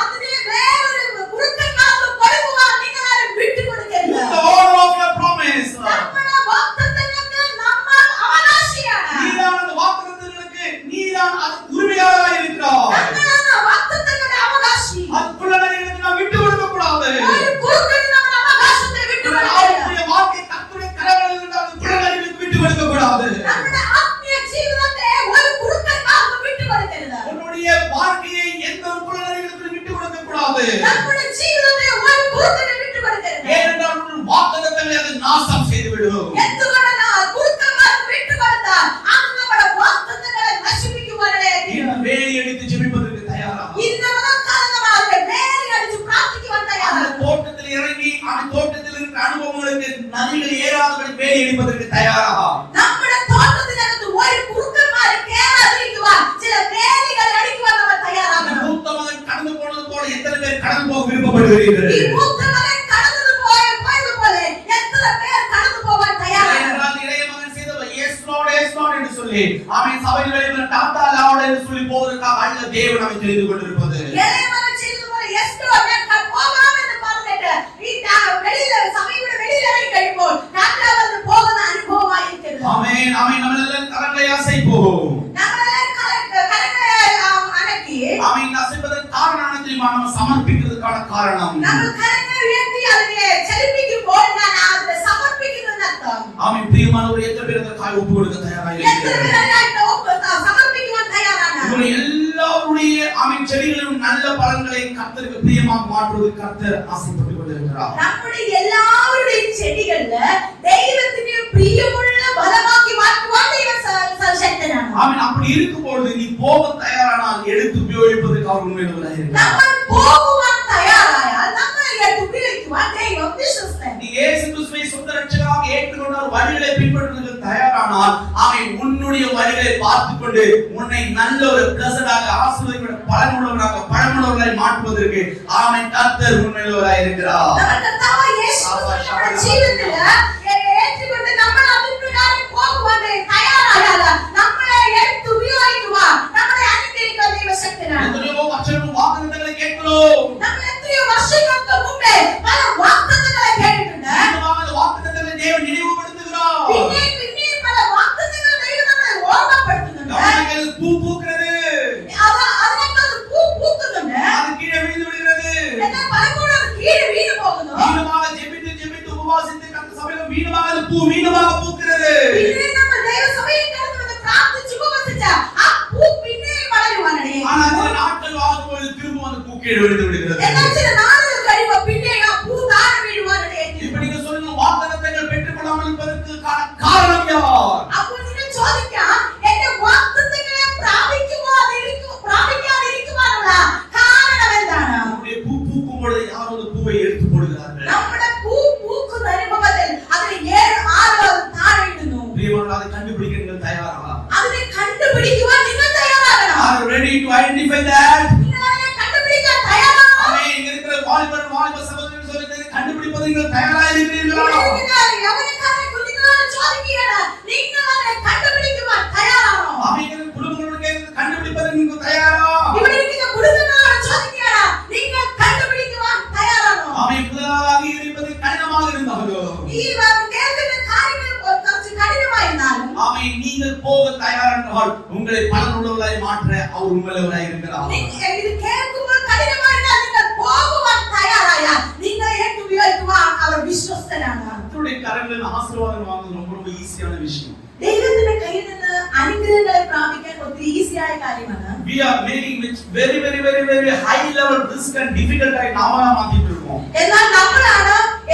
അതിനെ വേറൊരു കുറുക്കന്മാർക്ക് കൊടുക്കുവാൻ നിങ്ങൾ ആരും വിട്ടുകൊടുക്കരുത്. The owner of your promise. നമ്മുടെ വാഗ്ദത്തങ്ങൾക്ക് നമ്മൾ അവകാശിയാണ്. நீதான் அந்த வாக்குத்தத்தங்களுக்கு நீதான் அது உரிமையாளராய் இருக்கிறாய். നമ്മളാണ് വാഗ്ദത്തങ്ങളുടെ അവകാശി. அதுக்குள்ள நரிகளுக்கு நாம் விட்டு கொடுக்க கூடாது. ഒരു കുറുക്കന് നമ്മൾ അവകാശത്തെ വിട്ടുകൊടുക്കരുത്. அவருடைய வாழ்க்கை கர்த்தருடைய கரங்களில் இருந்தால் அதுக்குள்ள நரிகளுக்கு விட்டு கொடுக்க கூடாது. നമ്മുടെ ആത്മീയ ജീവിതത്തെ ഒരു കുറുക്കന്മാർക്ക് വിട്ടുകൊടുക്കരുത്. உன்னுடைய வாழ்க்கையை எந்த ஒரு குள்ளநரிகளுக்கு விட்டு கொடுக்க கூடாது. നമ്മുടെ ജീവിതത്തെ ഒരു കുറുക്കന് വിട്ടുകൊടുക്കരുത്. ஏனென்றால் உன் வாக்குத்தத்தங்களை அது நாசம் செய்துவிடும். എന്തുകൊണ്ടെന്നാൽ കുറുക്കന്മാർക്ക് വിട്ടുകൊടുത്താൽ അത് നമ്മുടെ വാഗ്ദത്തങ്ങളെ നശിപ്പിക്കുവാനിടയായി. வேலி அடித்து ஜெபிப்பதற்கு தயாரா? ഇന്ന് മുതൽക്കാലങ്ങളാകെ വേലി അടിച്ച് പ്രാർത്ഥിക്കുവാൻ அந்த തയ്യാറാണ്. தோட்டத்தில் இறங்கி அந்த தோட்டத்தில் இருக்கிற அனுபவங்களுக்கு நரிகள் ஏறாதபடி வேலி அடிப்பதற்கு தயாரா? നമ്മുടെ തോട്ടത്തിനകത്ത് ഒരു കുറുക്കന്മാരെ കേറാതിരിക്കുവാൻ ചില വേലികൾ അടിക്കുവാൻ നമ്മൾ அந்த തയ്യാറാകണം. மூத்த மகன் கடந்து போனது போல எத்தனை பேர் கடந்து போக விருப்பப்படுகிறீர்கள்? ഈ മൂത്തമകൻ പോയതുപോലെ എത്ര പേർ കടന്നു പോകാൻ തയ്യാറാണ്? ஏனென்றால் இளைய மகன் செய்தவர் yes Lord என்று சொல்லி சபையில் வெளியே டாடா லார்ட் என்று சொல்லி போவதற்காக அல்ல தேவன் நம்மை தெரிந்து கொண்டிருப்பது. ഇളയമകൻ ചെയ്തതുപോലെ yes Lord ഞാൻ പോകാം എന്ന് പറഞ്ഞിട്ട് ഈ വെളിയിലെ സഭയുടെ വെളിയിൽ ഇറങ്ങി കഴിയുമ്പോൾ ടാറ്റാ വന്ന് പോകുന്ന അനുഭവമായിരിക്കരുത്. ஆமென் നമ്മളെല്ലാം കരങ്ങളെ അസൈപ്പോകും. നമ്മളെല്ലാം കരങ്ങളെ അനക്കി அசைப்பதற்கு காரணம் தெரியுமா? நம்ம சமர்ப்பிக்கிறதுக்கான காரணம். നമ്മൾ കരങ്ങൾ ഉയർത്തി അതിനെ ചലിപ്പിക്കുമ്പോൾ ഞാൻ അതിനെ സമർപ്പിക്കുന്നു അർത്ഥം. பிரியமானவர்கள் எத்தனை பேர் அதற்காக ஒப்பு கொடுக்க தயாராக എത്ര പേരായിട്ട് സമർപ്പിക്കുവാൻ തയ്യാറാണ്? உங்களுடைய எல்லாருடைய செடிகளிலும் நல்ல பலன்களை கர்த்தருக்கு பிரியமாக மாற்றுவது கர்த்தர் ஆசைப்பட்டுக் கொண்டிருக்கிறார். നമ്മുടെ എല്ലാവരുടെയും ചെടികളില് ദൈവത്തിന് പ്രിയമുള്ള ഫലമാക്കി മാറ്റുവാൻ ദൈവം സർവശക്തനാണ്. அப்படி இருக்கும்போது நீ போக தயாரானால் எடுத்து உபயோகிப்பதற்கு அவர் உண்மையுள்ளவராக இருக்கிறார். നമ്മൾ പോകുവാൻ തയ്യാറായാൽ നമ്മളെ എടുത്ത് ഉപയോഗിക്കുവാൻ ദൈവം വിശ്വസ്തൻ. நீ இயேசு கிறிஸ்துவை சொந்த இரட்சகராக ஏற்றுக்கொண்ட வழிகளை பின்பற்றுவதற்கு தயாரானால் அவன் உன்னுடைய வழிகளை பார்த்துக்கொண்டு உன்னை நல்ல ஒரு பிளஸடாக ஆசீர்வதிக்கப்பட்ட பலனுள்ளவராய் மாற்றுவதற்கு அவன் கர்த்தர் உண்மையுள்ளவராய் இருக்கிறார். നമ്മുടെ കർത്താവ് യേശു നമ്മുടെ ജീവിതത്തിൽ ഏറ്റുകൊണ്ട് നമ്മൾ അതിപ്രകാരം പോകുവാൻ തയ്യാറായാൽ നമ്മളെ എടുത്ത് ഉപയോഗിക്കുവാൻ നമ്മളെ അനുഗ്രഹിക്കാൻ ദൈവശക്തനാണ്. எத்தனையோ வருஷங்கள் வாக்குத்தத்தங்களை கேட்கிறோம். നമ്മൾ എത്രയോ വർഷങ്ങൾക്ക് മുമ്പേ പല വാഗ്ദത്തങ്ങളെ കേട്ടിട്ടുണ്ട്. வாக்குத்தத்தங்களை தேவன் நினைவுபடுத்துகிறார். പിന്നെ പല വാഗ്ദത്തങ്ങൾ ദൈവം നമ്മളെ ഓർമ്മപ്പെടുത്തുന്നുണ്ട്. பூ பூக்கிறது, അതിനേക്കാൾ പൂ പൂക്കുന്നുണ്ട്. அது கீழே விழுந்து விடுகிறது. എന്നാൽ പലപ്പോഴും അത് കീഴ് വീണു പോകുന്നു. வீணமாக ஜெபித்து உபவாசித்து கர்த்தர் சபையில் வீணமாக வீணமாக பூக்கிறது. പിന്നെ നമ്മൾ ദൈവസഭയിൽ കിടന്നു പ്രാർത്ഥിച്ചു ഉപവസിച്ച ആ പൂ പിന്നെയും വളരുവാനിടയായി. ஆனால் சில நாட்கள் ஆகும்போது திரும்ப அந்த பூ கீழே விழுந்து விடுகிறது. എന്നാൽ ചില നാളുകൾ കഴിയുമ്പോൾ പിന്നെയും ആ പൂ താഴെ വീഴുവാനിടയായി. இப்ப நீங்க சொல்லுங்க, வாக்குத்தத்தங்கள் பெற்றுக்கொள்ளாமல் இருப்பதற்கு காரணம் யார்? അപ്പോൾ നിങ്ങൾ ചോദിക്കാം, എന്റെ വാഗ്ദത്തങ്ങളെ പ്രാപിക്കാതിരിക്കുവാനുള്ള കാരണം എന്താണ്? நம்முடைய பூ பூக்கும் பொழுது யாரோ அந்த பூவை எடுத்து போடுகிறார்கள். നമ്മുടെ പൂ പൂക്കുന്ന അനുഭവത്തിൽ അതിനെ 7-6 താഴെ ഇടുന്നു. பிரியமானவர்களே, அதை கண்டுபிடிக்க நீங்கள் தயாரா? അതിനെ കണ്ടുപിടിക്കുവാൻ നിങ്ങൾ തയ്യാറാകണം. Are you ready to identify that? നിങ്ങൾ അതിനെ കണ്ടുപിടിക്കാൻ തയ്യാറാണോ? ஆமென். இங்க இருக்கிற வாலிப சகோதரர்கள் சொல்லுங்க, கண்டுபிடிப்பதற்கு நீங்கள் தயாரா இருக்கிறீர்களா? യൗവനക്കാരെ കുഞ്ഞുങ്ങളോട് ചോദിക്കുകയാണ്, നിങ്ങൾ അതിനെ കണ്ടുപിടിക്കുവാൻ തയ്യാറാണോ? ஆமென். குடும்பங்களோட கண்டுபிடிப்பதற்கு நீங்கள் தயாரா? ഇവിടെ ഇരിക്കുന്ന കുടുംബങ്ങളോട് ചോദിക്കുകയാണ്, കരങ്ങളിൽ ആശീർവാദം വാങ്ങുന്നത് ரொம்ப ரொம்ப ஈஸியான விஷயம். ദൈവത്തിന്റെ കയ്യിൽ നിന്ന് അനുഗ്രഹങ്ങളെ പ്രാപിക്കാൻ ഒത്തിരി ഈസിയായ കാര്യമാണ്. We are making which very high level risk and difficult ആയി നാമ മാറ്റിட்டு இருக்கோம். എന്നാൽ നമ്മളാണ്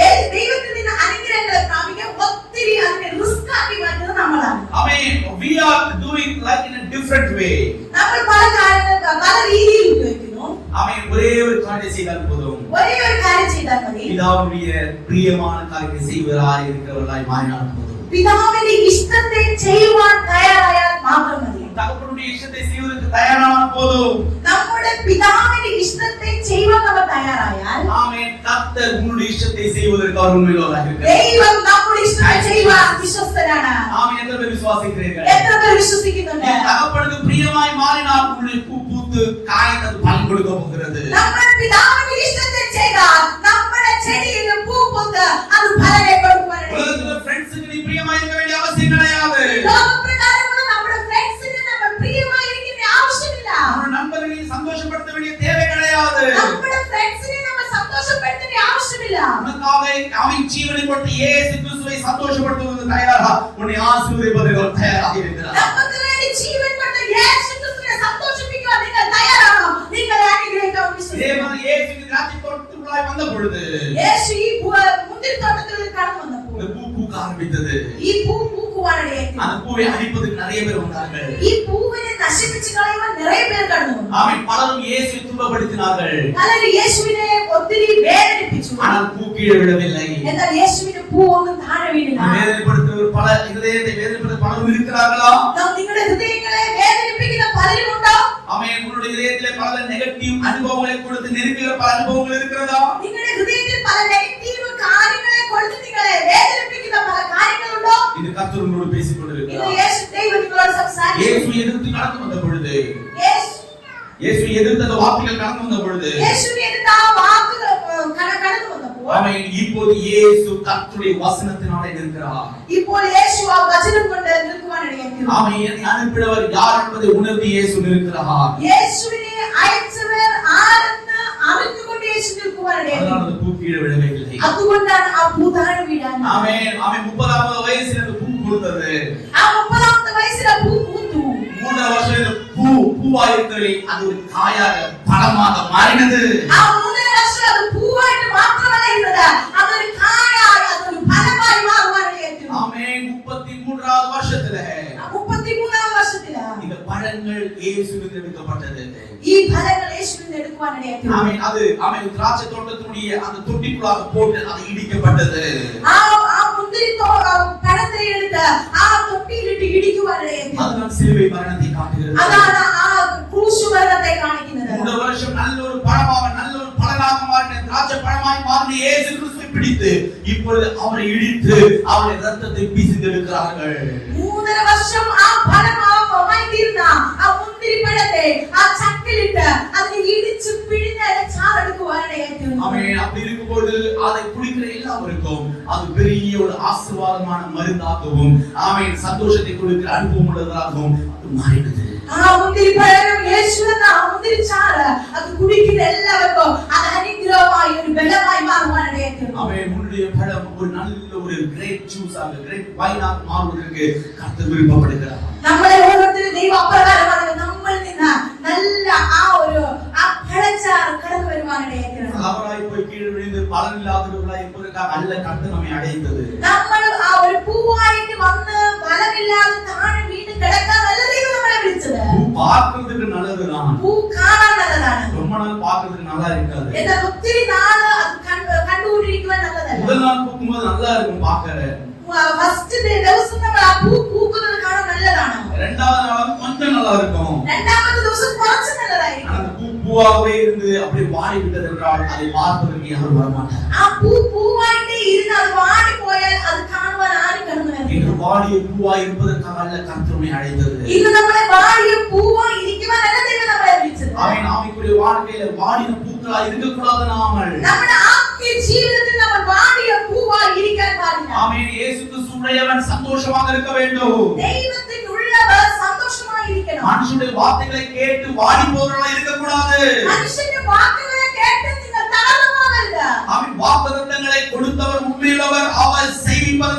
ദൈവത്തിൽ നിന്ന് അനുഗ്രഹങ്ങളെ പ്രാപിക്കാൻ ഒത്തിരി അതിനെ റിസ്ക് ആക്കി മാറ്റുന്നത് നമ്മളാണ്. I mean, we are doing like in a different way. നമ്മൾ പല രീതിയിൽ ഉപയോഗിക്കുന്നു. I mean, ஒரே ஒரு காரியம் செய்தால் போதும். ஒரே ஒரு காரியம் செய்தால் மതി. பிதாவுடைய பிரியமான காரியத்தை செய்வராய் இருக்கிறவர்களாய் மாறினால் போதும். പിതാവിന്റെ ഇഷ്ടത്തെ ചെയ്യുവാൻ തയ്യാറായാൽ മാത്രം മതി. தகப்பனுடைய இஷ்டத்தை செய்வதற்கு தயாரானால் போதும். നമ്മുടെ പിതാവിന്റെ ഇഷ്ടത്തെ ചെയ്യുവാൻ നമ്മൾ തയ്യാറായാൽ ஆமென். கர்த்தர் உன்னுடைய இஷ்டத்தை செய்வதற்கு அவர் உண்மையுள்ளவராக இருக்கிறார். ദൈവം നമ്മുടെ ഇഷ്ടത്തെ ചെയ്യുവാൻ വിശ്വസ്തനാണ്. ஆமென். எத்தனை பேர் விசுவாசிக்கிறீர்கள்? എത്ര പേർ വിശ്വസിക്കുന്നുണ്ട്? தகப்பனுக்கு பிரியமாய் மாறினால் உன்னுடைய பூ பூத்து காய்ந்து பலன் கொடுக்க போகிறது. നമ്മൾ പിതാവിന്റെ ഇഷ്ടത്തെ ചെയ്താൽ നമ്മുടെ ചെടിയിൽ പൂ പൂത്ത് അത് ഫലം കൊടുക്കുവാനാണ്. உலகத்துல ஃப்ரெண்ட்ஸ்க்கு நீ பிரியமாய் இருக்க வேண்டிய அவசியம் கிடையாது. ലോകപ്രകാരമുള്ള നമ്മുടെ ഫ്രണ്ട്സിനെ നമ്മൾ പ്രിയമായി ഇരിക്കേണ്ട ആവശ്യമില്ല. നമ്മുടെ நண்பர்களை சந்தோஷப்படுத்த வேண்டிய தேவை கிடையாது. നമ്മുടെ ഫ്രണ്ട്സിനെ നമ്മൾ സന്തോഷപ്പെടുത്തേണ്ട ആവശ്യമില്ല. உனக்காக அவன் ஜீவனை கொடுத்து இயேசு கிறிஸ்துவை சந்தோஷப்படுத்துவதற்கு தயாரா உன்னை ஆசீர்வதிப்பதற்கு அவர் தயாராக இருக்கிறார். നമുക്ക് വേണ്ടി ജീവൻ കൊടുത്ത യേശു ക്രിസ്തുവിനെ സന്തോഷിപ്പിക്കാൻ നിങ്ങൾ തയ്യാറാണോ? നിങ്ങളെ അനുഗ്രഹിക്കാൻ വിശ്വസിക്കുന്നു. இயேசுவின் திராட்சைத்தோட்டத்துக்குள்ளாய் வந்த பொழுது യേശു ഈ മുന്തിരിത്തോട്ടത്തിൽ കടന്നു വന്നപ്പോൾ இந்த பூ பூக்க ஆரம்பித்தது. ഈ പൂ പൂക്കുവാനിടയായി. அந்த பூவை அழிப்பதற்கு நிறைய பேர் வந்தார்கள். ഈ പൂവിനെ നശിപ്പിച്ചു കളയുവാൻ നിറയെ പേർ കടന്നു വന്നു. ஆமென். பலரும் இயேசுவை துன்பப்படுத்தினார்கள். പലരും യേശുവിനെ ഒത്തിരി വേദനിപ്പിച്ചു. ஆனால் பூ கீழே விழவில்லை. എന്നാൽ യേശുവിന്റെ പൂ ഒന്നും താഴെ വീണില്ല. வேதனைப்படுத்துவர் பல இதயத்தை வேதனைப்படுத்த பலரும் இருக்கிறார்களா? നിങ്ങളുടെ ഹൃദയങ്ങളെ വേദനിപ്പിക്കുന്ന പലരും ഉണ്ടോ? ஆமென். உன்னுடைய இதயத்திலே பல நெகட்டிவ் அனுபவங்களை கொடுத்து நெருக்குகிற பல அனுபவங்கள் இருக்கிறதா? നിങ്ങളുടെ ഹൃദയത്തിൽ പല നെഗറ്റീവ് കാര്യങ്ങളെ കൊടുത്ത് നിങ്ങളെ വേദനിപ്പിക്കുന്ന പല കാര്യങ്ങളുണ്ടോ? இது கர்த்தர் உங்களோடு பேசிக் ഇത് கொண்டிருக்கிறார். യേശു ദൈവം നിങ്ങളോട് സംസാരിച്ചു. இயேசு எதிர்த்து கடந்து வந்த பொழுது இயேசு எதிர்த்து அந்த வார்த்தைகள் கடந்து வந்த பொழுது യേശുവിനെ എതിർത്ത് ആ വാക്കുകൾ കടന്നു വന്നപ്പോൾ ஆமென். இப்போது இயேசு கர்த்தருடைய வசனத்தினாலே நிற்கிறார். ഇപ്പോൾ യേശു ആ വചനം കൊണ്ട് നിൽക്കുവാനിടയായി. ஆமென். என்னை அனுப்பினவர் யார் என்பதை உணர்ந்து இயேசு நிற்கிறார். യേശുവിനെ അയച്ചവർ ആരെന്ന് അറിഞ്ഞുകൊണ്ട് യേശു നിൽക്കുവാനിടയായി. அதனால அந்த பூ கீழே விழவில்லை. അതുകൊണ്ടാണ് ആ പൂ താഴെ വീഴാൻ. ஆமென். ஆமென். 30வது வயசில் அந்த பூ பூத்தது. ആ 30ാമത്തെ വയസ്സിൽ ആ പൂ പൂത്തു. 3 வருஷம் இந்த பூவாயிருக்கவே அது ஒரு காயாக பழமாக மாறினது. ആ 3 വർഷം അത് പൂവായിട്ട് മാത്രമല്ല ഇരുന്നത്, അതൊരു കായായി അതൊരു ഫലമായി മാറുവാനിടയായി. ஆமென். 33வது வருஷத்துல 33ാം വർഷത്തില് இந்த பழங்கள் இயேசுவுக்கு எடுக்கப்பட்டது. ഈ ഫലങ്ങൾ യേശുവിന് എടുക്കുവാനിടയായി. ஆமென். அது ஆமென் திராட்சை தோட்டத்தினுடைய அந்த தொட்டிக்குள்ளாக போட்டு அது இடிக்கப்பட்டது. ആ മുന്തിരി പഴത്തെ എടുത്ത് ആ തൊട്ടിയിലിട്ട് ഇടിക്കുവാനിടയായി. அதுதான் சிலுவை மரணத்தை காட்டுகிறது. അതാണ് ആ ക്രൂശ് മരണത്തെ കാണിക്കുന്നത്. 3 வருஷம் நல்ல ஒரு பழமாக நல்ல ஒரு பழமாக மாறின திராட்சை பழமாய் மாறின இயேசு கிறிஸ்துவை பிடித்து இப்பொழுது அவரை இடித்து அவருடைய ரத்தத்தை பிசிந்தெடுக்கிறார்கள். 3.5 വർഷം ആ ഫലമായി തീർന്ന ആ മുന്തിരി പഴത്തെ ആ ചക്കിലിട്ട് അതിനെ ഇടിച്ച് പിഴിഞ്ഞ് ചാറെടുക്കുവാനിടയായി തീർന്നു. ஆமென். அப்படி இருக்கும்போது அதை குடிக்கிற எல்லாருக்கும் அது பெரிய ஒரு ஆசீர்வாதமான மருந்தாகவும் ஆமென் சந்தோஷத்தை கொடுக்கிற அனுபவம் உள்ளதாகவும் அது மாறினது. ആ മുന്തിരി പഴം യേശുവെന്ന ആ മുന്തിരി ചാറ് അത് കുടിക്കുന്ന എല്ലാവർക്കും അത് അനുഗ്രഹമായി ഒരു ബലമായി മാറുവാനിടയായി തീർന്നു. ஆமென். உன்னுடைய பழம் ஒரு நல்ல ஒரு கிரேட் ஜூஸாக கிரேட் வைனாக மாறுவதற்கு கர்த்தர் விருப்பப்படுகிறார். നമ്മളെ ഓരോരുത്തരും ദൈവം അപ്രകാരമാണ് നമ്മളിൽ നിന്ന് നല്ല ആ ഒരു ആ പഴച്ചാറ് കടന്നു വരുവാനിടയായി തീർന്നു. அவராய் போய் கீழே விழுந்து பலன் இல்லாதவர்களாய் இருப்பதற்காக அல்ல கர்த்தர் நம்மை அடைந்தது. നമ്മൾ ആ ഒരു പൂവായിട്ട് വന്ന് ഫലമില്ലാതെ താഴെ വീണ് കിടക്കാൻ നല്ല ദൈവം നമ്മളെ വിളിച്ചത്. பூ பார்க்கிறதுக்கு நல்லதுதான். പൂ കാണാൻ നല്ലതാണ്. ரொம்ப நாள் பார்க்கிறதுக்கு நல்லா இருக்காது. എന്നാൽ ഒത്തിരി നാള് അത് കണ്ടുകൊണ്ടിരിക്കുവാൻ നല്ലതല്ല. முதல் நாள் பூக்கும்போது நல்லா இருக்கும் பார்க்கற. ഫസ്റ്റ് ദിവസം നമ്മൾ ആ പൂ പൂക്കുന്നത് കാണാൻ നല്ലതാണ്. இரண்டாவது நாள் கொஞ்சம் நல்லா இருக்கும். രണ്ടാമത്തെ ദിവസം കുറച്ച് നല്ലതായിരിക്കും. அந்த பூ பூவாகவே இருந்து அப்படியே வாடி விட்டது என்றால் அதை பார்ப்பதற்கு யாரும் வரமாட்டார். ആ പൂ പൂവായിട്ട് ഇരുന്ന് അത് വാടിപ്പോയാൽ അത് കാണുവാൻ ആരും കടന്നു വരില്ല. இன்று வாடிய பூவாய் இருப்பதற்காக அல்ல கர்த்தர் நம்மை அழைத்தது. ഇന്ന് നമ്മളെ വാടിയ പൂവായി ഇരിക്കുവാനല്ല ദൈവം നമ്മളെ വിളിച്ചത്. ஆமென். ஆவிக்குரிய வாழ்க்கையில வாடின பூக்களாய் இருக்கக்கூடாது நாமல். നമ്മുടെ ആത്മീയ ജീവിതത്തിൽ നമ്മൾ വാടിയ പൂവായി ഇരിക്കാൻ പാടില്ല. ஆமென். இயேசு கிறிஸ்துவுடையவன் சந்தோஷமாக இருக்க வேண்டும். ദൈവത്തിനുള്ളവർ സന്തോഷമായി ഇരിക്കണം. மனுஷனுடைய வார்த்தைகளை கேட்டு வாடி போகிறவர்களாய் இருக்கக்கூடாது. മനുഷ്യന്റെ വാക്കുകളെ കേട്ട് നിങ്ങൾ തളർന്നു പോകരുത്. ஆமென். வாக்குத்தத்தங்களை கொடுத்தவர் உண்மையுள்ளவர், அவர் செய்விப்பதை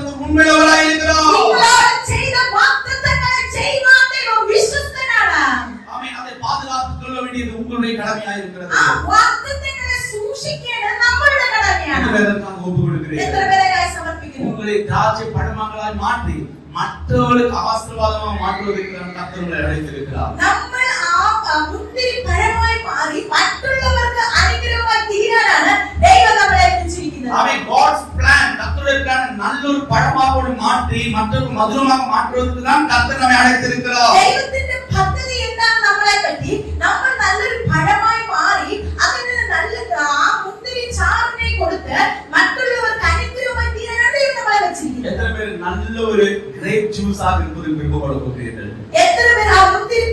இருக்கிறது. வாக்குத்தத்தங்களை சூக்ഷിക്കേണ്ടത് നമ്മളുടെ കടമയാണ്. எதற்காக ஒப்பு கொடுக்கிறீர்கள்? എത്ര പേരായി സമർപ്പിക്കുന്നു? உங்களை திராட்சை பழமங்களாய் மாற்றி மற்றவர்களுக்கு ஆசீர்வாதமாக மாற்றுவதற்கு கர்த்தர் உங்களை அழைத்திருக்கிறார். നമ്മൾ ആ മുന്തിരി പഴമായി മാറി മറ്റുള്ളവർക്ക് അനുഗ്രഹമായി തീരാനാണ് ദൈവം നമ്മളെ വിളിച്ചിരിക്കുന്നത്. அவன் God's plan, கர்த்தருடைய plan நல்லொரு பழமாக மாற்றி மற்றொரு மதுரமாக மாற்றுவதற்கு தான் கர்த்தர் நம்மை அழைத்திருக்கிறார். ദൈവത്തിന്റെ പദ്ധതി എന്താണ് നമ്മളെ പറ്റി? നമ്മൾ നല്ലൊരു പഴമായി മാറി അതിന് നല്ല ആ മുന്തിരി ചാറിനെ കൊടുത്ത് മറ്റുള്ളവർക്ക് അനുഗ്രഹമായി തീരാനാണ് ദൈവം നമ്മളെ വെച്ചിരിക്കുന്നത്. எத்தனை பேர் நல்ல ஒரு கிரேப் ஜூஸாக இருப்பதற்கு விருப்பப்பட போகிறீர்கள்? എത്ര പേർ ആ മുന്തിരി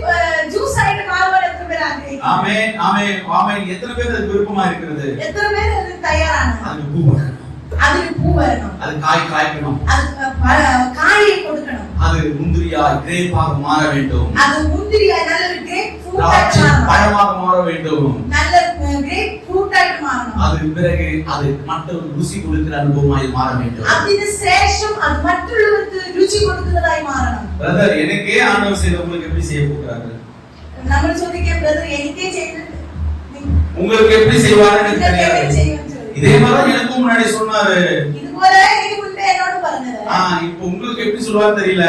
ജ്യൂസ് ആയിട്ട് മാറുവാൻ എത്ര പേർ ആഗ്രഹിക്കുന്നു? ஆமென் ஆமென் ஆமென். எத்தனை பேர் அதுக்கு விருப்பமா இருக்கிறது? എത്ര പേർ അതിന് തയ്യാറാണ്? அதுக்கு பூ வரணும், അതിന് പൂ വരണം, அது காய்க்கணும், അത് കായെ കൊടുക്കണം, அது முந்திரியாய் கிரேப்பாக மாற வேண்டும், അത് മുന്തിരിയായി നല്ലൊരു ഗ്രേപ്പ് ഫ്രൂട്ട് திராட்சை ആയിട്ട് മാറണം, பழமாக மாற வேண்டும். നല്ല ഗ്രേപ്പ് ഫ്രൂട്ട് ആയിട്ട് മാറണം. அது பிறகு அது மற்றொரு ருசி கொடுக்கிற அனுபவமாய் மாற வேண்டும். അതിനുശേഷം അത് മറ്റുള്ളവർക്ക് രുചി കൊടുക്കുന്നതായി മാറണം. பிரதர், எனக்கே ஆண்டவர் செய்த உங்களுக்கு எப்படி செய்ய போகிறாரு? നമ്മൾ ചോദിക്കാം, ബ്രദർ എനിക്കേ ചെയ്തിട്ട് உங்களுக்கு எப்படி செய்வாருன்னு எனக்கு നിങ്ങൾക്ക് എങ്ങനെ தெரியாது. ചെയ്യുമെന്ന് ചോദിക്കും. இதே மாதிரி எனக்கும் முன்னாடி சொன்னாரு. ഇതുപോലെ എനിക്ക് മുൻപേ എന്നോട് പറഞ്ഞത്. இப்போ உங்களுக்கு எப்படி சொல்வாரு தெரியல.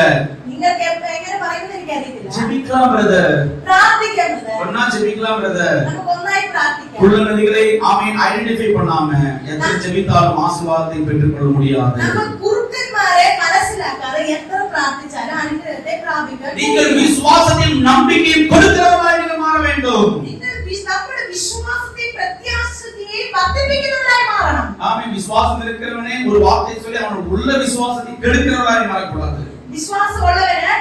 നിങ്ങൾക്ക് എങ്ങനെ പറയുമെന്ന് എനിക്കറിയത്തില്ല. ஜெபிக்கலாம் பிரதர், പ്രാർത്ഥിക്കാം ബ്രദർ. ஒண்ணா ஜெபிக்கலாம் பிரதர். നമുക്ക് ഒന്നായി പ്രാർത്ഥിക്കാം. குள்ள நதிகளை ஆமென் ஐடென்டிஃபை பண்ணாம எத்தனை ஜெபித்தாலும் ஆசீர்வாதத்தை பெற்றுக்கொள்ள முடியாது. നമ്മൾ കുറുക്കന്മാരെ മനസ്സിലാക്കാതെ എത്ര പ്രാർത്ഥിച്ചാലും അനുഗ്രഹത്തെ പ്രാപിക്കാൻ நீங்கள் விசுவாசத்தையும் நம்பிக்கையும் கொடுக்கிறவர்களாய் நீங்கள் மாற வேண்டும். നിങ്ങൾ നമ്മുടെ വിശ്വാസത്തെയും പ്രത്യാശയെയും വർദ്ധിപ്പിക്കുന്നവരായി മാറണം. ஆமென். விசுவாசம் இருக்கிறவனே ஒரு வார்த்தை சொல்லி அவன் உள்ள விசுவாசத்தை கெடுக்கிறவராய் மாறக்கூடாது. വിശ്വാസമുള്ളവന്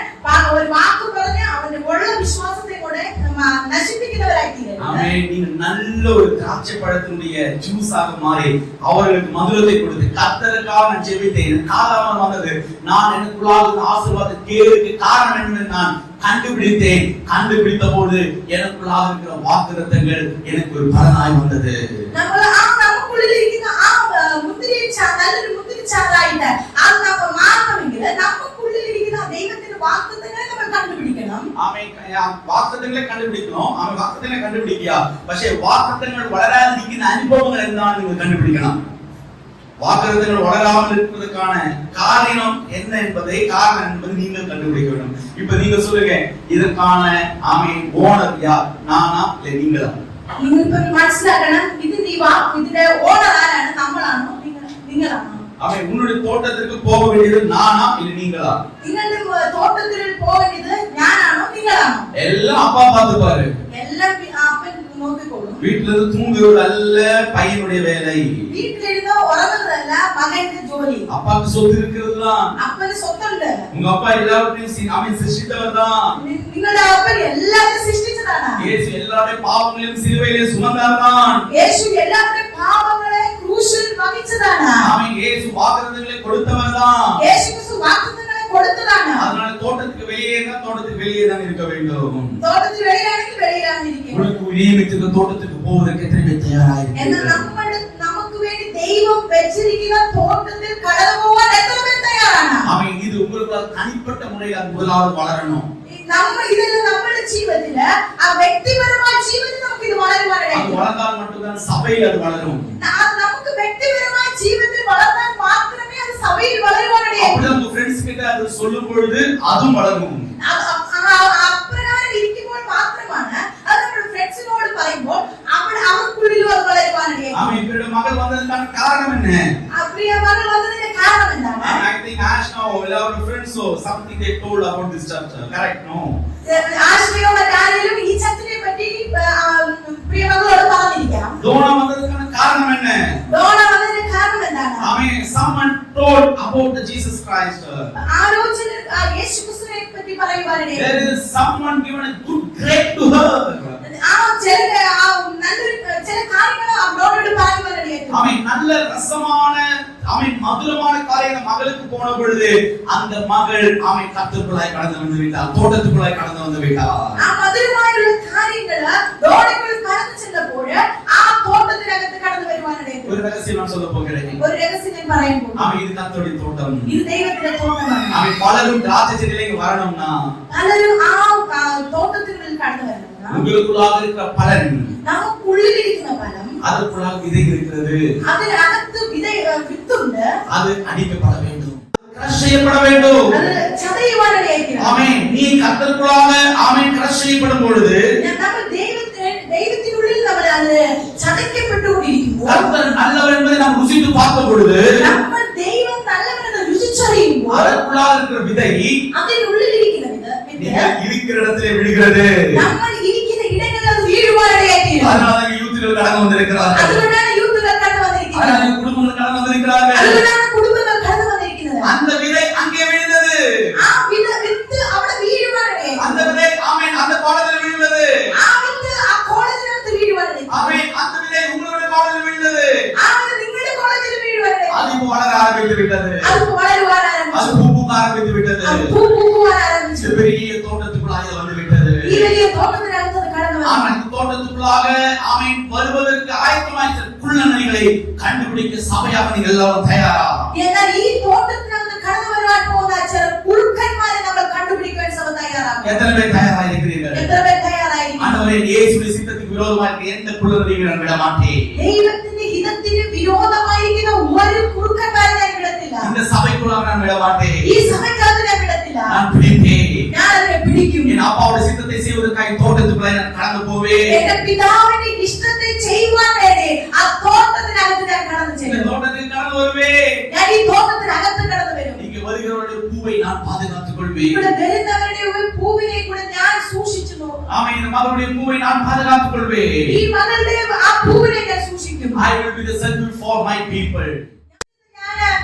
ഒരു വാക്ക് പറഞ്ഞ് അവന്റെ ഉള്ള വിശ്വാസത്തെ കൂടെ നശിപ്പിക്കുന്നവരായി തീരരുത്. ஆமென். நீங்க நல்ல ஒரு திராட்சை பழத்தினுடைய ஜூஸாக மாறி அவர்களுக்கு மதுரத்தை கொடுத்து கர்த்தருக்காக நான் ஜெபித்தேன், காலாமல் வந்தது, நான் எனக்குள்ளாக ஆசீர்வாதத்தை கேளுக்கு காரணம் என்ன நான் கண்டுபிடித்தேன். கண்டுபிடித்த போது எனக்குள்ளாக இருக்கிற வாக்குத்தத்தங்கள் எனக்கு ஒரு பலனாய் வந்தது. നമ്മൾ നമുക്കുള്ളിലിരിക്കുന്ന ആ നല്ലൊരു മുന്തിരിച്ചാറായിട്ട് അത് നമ്മൾ മാറണമെങ്കിൽ നമുക്കുള്ളിലിരിക്കുന്ന ദൈവത്തിന്റെ വാഗ്ദത്തങ്ങളെ നമ്മൾ കണ്ടുപിടിക്കണം. ஆமென். வாக்குத்தத்தங்களை கண்டுபிடிக்கணும். அவன் வாக்குத்தத்தங்களை கண்டுபிடிக்கியா, പക്ഷേ வாக்குத்தத்தங்கள் வளராதிருக்கிற அனுபவங்கள் என்னன்னு நீங்க கண்டுபிடிக்கணும். வாக்குத்தத்தங்கள் வளராமல் இருப்பதற்கான காரணம் என்ன என்பதை நீங்கள் கண்டுபிடிக்க வேண்டும். இப்ப நீங்க சொல்லுங்க, இதற்கான ஆமென் ஓனர் யார்? நானா இல்ல நீங்களா? നിങ്ങളിപ്പോ മനസ്സിലാക്കണം, ഇതിന്റെ ഓണർ ആരാണ്? നമ്മളാണോ നിങ്ങളാണോ? ஆமென். உன்னுடைய தோட்டத்திற்கு போக வேண்டியது நானா இல்ல நீங்களா? നിങ്ങളുടെ തോട്ടത്തിൽ പോകേണ്ടത് ഞാനാണോ നിങ്ങളാണോ? எல்லாம் அப்பா பார்த்துப்பாரு. എല്ലാം അപ്പൻ നോക്കിക്കോളും. வீட்டுல இருந்து தூங்குவது அல்ல பையனுடைய வேலை. വീട്ടിലിരുന്ന് ഉറങ്ങുന്നതല്ല മകന്റെ ജോലി. அப்பாவுக்கு சொத்து இருக்கிறது தான். അപ്പന് സ്വത്തുണ്ട്. உங்க அப்பா எல்லாவற்றையும் அவன் சிருஷ்டித்தவர் தான். നിങ്ങളുടെ അപ്പൻ എല്ലാവരെയും സൃഷ്ടിച്ചതാണ്. இயேசு எல்லாருடைய பாவங்களையும் சிலுவையிலே சுமந்தார் தான். യേശു എല്ലാവരുടെയും പാപങ്ങളെ ക്രൂശിൽ വഹിച്ചതാണ്. அவன் இயேசு வாக்குத்தத்தங்களை கொடுத்தவர் தான். യേശു ക്രിസ്തു വാഗ്ദത്തങ്ങളെ കൊടുത്തതാണ്. அதனால தோட்டத்துக்கு வெளியே தான் இருக்க வேண்டும். തോട്ടത്തിൽ വെളിയിലാണെങ്കിൽ വെളിയിലാണ് ഇരിക്കുന്നത്. உங்களுக்கு நியமித்த தோட்டத்துக்கு போவதற்கு எத்தனை பேர் தயாராக എന്നാൽ இருக்கிறீர்கள்? നമുക്ക് വേണ്ടി ദൈവം വെച്ചിരിക്കുന്ന തോട്ടത്തിൽ കടന്നു പോകാൻ എത്ര പേർ തയ്യാറാണ്? அவன் இது உங்களுக்கு தனிப்பட்ட முறையில் அது முதலாவது வளரணும். ഇതെല്ലാം നമ്മുടെ ജീവിതത്തില് ആ വ്യക്തിപരമായ ജീവിതത്തിൽ നമുക്ക് ഇത് വളരുവാനായിട്ട് அது வளர்ந்தால் மட்டும்தான் சபையில் அது வளரும். നമുക്ക് വ്യക്തിപരമായ ജീവിതത്തിൽ വളർന്നാൽ മാത്രമേ അത് സഭയിൽ വളരുവാനായിട്ട് அப்படி உங்க ஃப்ரெண்ட்ஸ் கிட்ட அது சொல்லும் பொழுது அதுவும் வளரும். അപ്രകാരം ഇരിക്കുമ്പോൾ മാത്രമാണ് അത് നമ്മുടെ ഫ്രണ്ട്സിനോട് പറയുമ്പോൾ അവർക്കുള്ളിലും അത് വളരുവാനായിട്ട്. அவன் இவருடைய மகள் வந்ததுக்கான காரணம் என்ன? പ്രിയ മകൾ വന്നതിന്റെ കാരണം എന്താണ്? I think Ash now our friends so something they told about this church. Correct? No. ആശ്രയോ മറ്റാരെങ്കിലും ഈ ചർച്ചിനെ പറ്റി പ്രിയ മകളോട് പറഞ്ഞിരിക്കാം. டோனா வந்ததுக்கான காரணம் என்ன? ഡോണ വന്നതിന്റെ കാരണം എന്താണ്? Amen. Someone told about the Jesus Christ. ആലോചന യേശുക്രിസ്തുവിനെ പറ്റി പറയുവാനായിട്ട് There is someone given a good grade to her. നല്ലൊരു ചില കാര്യങ്ങൾ അവളോട് പറയുവാനായിട്ട്. Amen. நல்ல ரசமான மதுரமான காரியங்கள் மகளுக்கு போன பொழுது அந்த மகள் கர்த்தருக்குள்ளாய் கடந்து வந்து விட்டாள், தோட்டத்துக்குள்ளாய் கடந்து வந்து விட்டாள். ആ മധുരമായുള്ള കാര്യങ്ങൾ ഡോണയ്ക്കുള്ളിൽ കടന്നു ചെന്നപ്പോൾ ആ തോട്ടത്തിനകത്ത് കടന്നു വരുവാനായിട്ട് ஒரு ரகசியம் நான் சொல்ல போகிறேன். ഒരു രഹസ്യം ഞാൻ പറയാൻ പോകുന്നു. இது கர்த்தருடைய தோட்டம். ഇത് ദൈവത്തിന്റെ തോട്ടമാണ്. பலரும் திராட்சை செடியிലേക്ക് வரணும்னா പലരും ആ തോട്ടത്തിനുള്ളിൽ കടന്നു വരണം. உங்களுக்குள்ளாக இருக்கிற பலன் നമുക്കുള്ളിലിരിക്കുന്ന ഫലം அதற்குள்ளாக விதை இருக்கிறது. അതിനകത്ത് വിത്തുണ്ട്. அது அடிக்கப்பட வேண்டும், கிரஷ் செய்யப்பட வேண்டும். അത് ചതയുവാനിടയായിരിക്കണം. ஆமென். நீ கர்த்தருக்குள்ளாக ஆமென் கிரஷ் செய்யப்படும் பொழுது നമ്മൾ ദൈവത്തിനുള്ളിൽ നമ്മൾ അത് ചതയ്ക്കപ്പെട്ടുകൊണ്ടിരിക്കുമ്പോൾ கர்த்தர் நல்லவர் என்பதை நாம் ருசித்து பார்த்த பொழுது നമ്മൾ ദൈവം നല്ലവനെന്ന് രുചിച്ചറിയുമ്പോൾ அதற்குள்ளாக இருக்கிற விதை അതിനുള്ളിലിരിക്കുന്ന நீங்கள் இருக்கிற இடத்திலே விழுகிறது. നമ്മൾ ഇരിക്കുന്ന ഇടങ്ങളിൽ അത് വീഴുവാനിടയായിരിക്കണം. அதனால யூத்துகள் கடந்து வந்திருக்கிறார்கள். അതുകൊണ്ടാണ് യൂത്തുകൾ കടന്നു വന്നിരിക്കുന്നത്. அதனால குடும்பங்கள் கடந்து வந்திருக்கிறார்கள். അതുകൊണ്ടാണ് കുടുംബങ്ങൾ കടന്നു വന്നിരിക്കുന്നത്. அந்த விதை அங்கே விழுந்தது. ആ വിത്ത് അവിടെ വീഴുവാനിടയായിരിക്കണം. அந்த விதை ஆமென் அந்த கோலத்தில் விழுந்தது. ആ വിത്ത് ആ കോളേജിനകത്ത് വീഴുവാനിടയായിരിക്കണം. ஆமென் அந்த விதை உங்களுடைய கோலத்தில் விழுந்தது. ആ വിത്ത് നിങ്ങളുടെ കോളേജിൽ വീഴുവാനിടയായിരിക്കണം. அது இப்போ வளர ஆரம்பித்து விட்டது. അത് വളരുവാൻ அது ആരംഭിച്ചു. பூ பூக்க ஆரம்பித்து விட்டது. അത് പൂ പൂക്കുവാൻ ആരംഭിച്ചു. இது பெரிய தோட்டத்துக்குள்ளாக வந்து விட்டது. ഈ വലിയ തോട്ടത്തിനകത്ത് അത് കടന്നു വന്നു. ஆமென் இந்த தோட்டத்துக்குள்ளாக ஆமென் வருவதற்கு ஆயத்தமாய் குள்ளநரிகளை கண்டுபிடிக்க சபையாக நீங்கள் எல்லாரும் தயாரா? എന്നാൽ ഈ തോട്ടത്തിനകത്ത് കടന്നു വരാൻ പോകുന്ന ചില കുറുക്കന്മാരെ നമ്മൾ കണ്ടുപിടിക്കാൻ സഭ തയ്യാറാണ്. எத்தனை பேர் தயாரா இருக்கிறீர்கள்? എത്ര പേർ തയ്യാറായിരിക്കും? ஆண்டவரே இயேசுவின் சித்தத்துக்கு விரோதமா இருக்கிற எந்த குள்ளநரியும் நான் விட மாட்டேன். ദൈവത്തിന്റെ ഹിതത്തിന് വിരോധമായിരിക്കുന്ന ഒരു കുറുക്കന്മാരെ ഞാൻ വിടത്തില്ല. இந்த சபைக்குள்ளாக நான் விட மாட்டேன். ഈ സഭയ്ക്കകത്ത് ഞാൻ വിടത്തില്ല. நான் பிடிப்பேன். ഞാൻ അതിനെ പിടിക്കും. என் அப்பாவுடைய சித்தத்தை செய்வதற்காக தோட்டத்துக்குள்ளே நான் கடந்து போவேன். എന്റെ പിതാവിന്റെ ഇഷ്ടത്തെ ചെയ്യുവാൻ വേണ്ടി ആ തോട്ടത്തിനകത്ത് ഞാൻ കടന്നു இந்த ചെല്ലും. தோட்டத்துக்கு கடந்து வருவேன். ഞാൻ ഈ തോട്ടത്തിനകത്ത് കടന്നു വരും. இங்கே வருகிறவருடைய பூவை நான் பாதுகாத்துக் கொள்வேன். ഇവിടെ വരുന്നവരുടെ ഒരു പൂവിനെ കൂടെ ഞാൻ സൂക്ഷിച്ചു നോക്കും. ஆமென் இந்த மகளுடைய பூவை நான் பாதுகாத்துக் கொள்வேன். ഈ മകളുടെ ആ പൂവിനെ ഞാൻ സൂക്ഷിക്കും. I will be the center for my people. ഞാൻ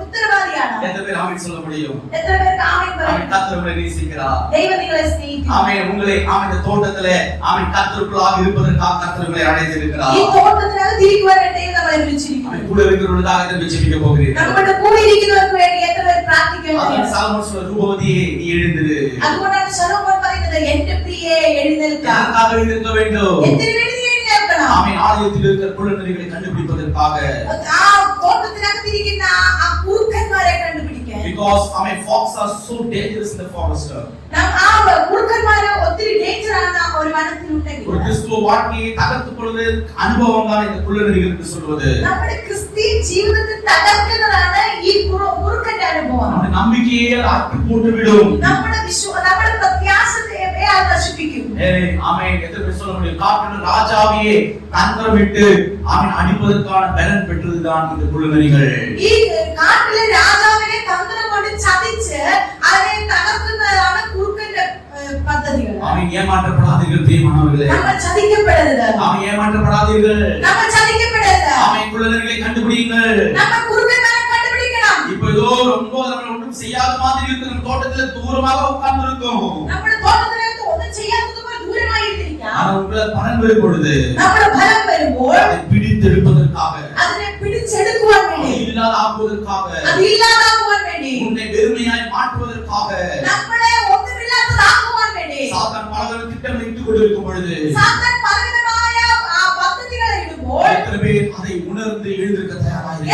ഉത്തരവാദിയാണ്. எத்தனை பேர் ஆமென் சொல்ல முடியும்? എത്ര പേർക്ക് ആമേൻ ஆமென் പറയാം? கர்த்தர் உங்களை நேசிக்கிறார். ദൈവം നിങ്ങളെ സ്നേഹിക്കുന്നു. ஆமென் உங்களை ஆமென் இந்த தோட்டத்திலே ஆமென் கர்த்தருக்குள்ளாக இருப்பதற்காக கர்த்தர் உங்களை அழைத்திருக்கிறார். ഈ തോട്ടത്തിനകത്ത് ഇരിക്കുവാൻ വേണ്ടി ദൈവം നമ്മളെ വിളിച്ചിരിക്കുന്നു. ஆமென் கூட இருக்கிறவர்களுக்காக இதை ஜெபிக்க போகிறீர்கள். നമ്മുടെ കൂടെ ഇരിക്കുന്നവർക്ക് വേണ്ടി എത്ര പേർ പ്രാർത്ഥിക്കുന്നു? அதான் சாலமோன் சொல்ற ரூபவதியே நீ எழுந்திரு. അതുകൊണ്ടാണ് ശലോമോൻ പറയുന്നത് എന്റെ പ്രിയേ എഴുന്നേൽക്കുക. யாருக்காக எழுந்திருக்க வேண்டும்? എന്തിനു വേണ്ടി നീ എഴുന്നേൽക്കണം? ஆமென் ஆலயத்தில் இருக்கிற குள்ளநரிகளை கண்டுபிடிப்பதற்காக. ആ തോട്ടത്തിനകത്ത് ഇരിക്കുന്ന ആ കുറുക്കന്മാരെ കണ്ടുപിടിക്കാൻ. Because amen fox are so dangerous in the forest. നാം ആ കുറുക്കന്മാരെ ഒത്തിരി ഡേഞ്ചർ ആണ് ഒരു വനത്തിലുണ്ടെങ്കിൽ ஒரு கிறிஸ்துவ வாழ்க்கையை தகர்த்துக் கொள்வது அனுபவம் தான் இந்த குள்ளநரிகள் என்று சொல்வது. നമ്മുടെ ക്രിസ്തീയ ജീവിതത്തെ തകർക്കുന്നതാണ് ഈ കുറുക്കന്റെ അനുഭവം. നമ്മുടെ நம்பிக்கையை அற்று போட்டு விடும். നമ്മുടെ പ്രത്യാശത്തെ അത് നശിപ്പിക്കും. ஆமென் எத்தனை பேர் சொல்ல முடியும்? காட்டின் ராஜாவையே தந்திரமிட்டு ஆமென் அடிப்பதற்கான பலன் பெற்றதுதான் இந்த குள்ளநரிகள். ഈ കാട്ടിലെ രാജാവിനെ തന്ത്രം കൊണ്ട് ചതിച്ച് അതിനെ തകർക്കുന്നതാണ് കുറുക്കന്റെ പദ്ധതികൾ. ஆமென் ஏமாற்றப்படாதீர்கள் பிரியமானவர்களே. നമ്മൾ ചതിക്കപ്പെടരുത്. ஆமென் ஏமாற்றப்படாதீர்கள். നമ്മൾ ചതിക്കപ്പെടരുത്. ஆமென் குள்ளநரிகளை கண்டுபிடிங்கள். നമ്മൾ കുറുക്കന്മാരെ കണ്ടുപിടിക്കണം. இப்போ ஏதோ ரொம்ப നമ്മൾ ஒன்றும் செய்யாத மாதிரி இருக்கிற தோட்டத்துல தூரமாக உட்கார்ந்து இருக்கோம். നമ്മുടെ തോട്ടത്തിനകത്ത് ഒന്നും ചെയ്യാത്തതുപോലെ ദൂരമായി ഇരിക്കാം. ஆனா உங்களுக்கு பலன் வரும் பொழுது നമ്മുടെ ഫലം വരുമ്പോൾ அதை பிடித்தெடுப்பதற்காக, അതിനെ പിടിച്ചെടുക്കുവാൻ വേണ്ടി, அதை இல்லாத ஆக்குவதற்காக, അത് ഇല്ലാതാക്കുവാൻ വേണ്ടി, உன்னை வெறுமையாய் மாற்றுவதற்காக നമ്മളെ ഒന്നുമില്ലാത്തതാക്കുവാൻ വേണ്ടി சாத்தான் பலவித திட்டங்களை இட்டுக் கொண்டிருக்கும் பொழுது സാത്താൻ പലവിധമായ ആ പദ്ധതികളെ ഇടുമ്പോൾ எத்தனை பேர் அதை உணர்ந்து எழுந்திருக்க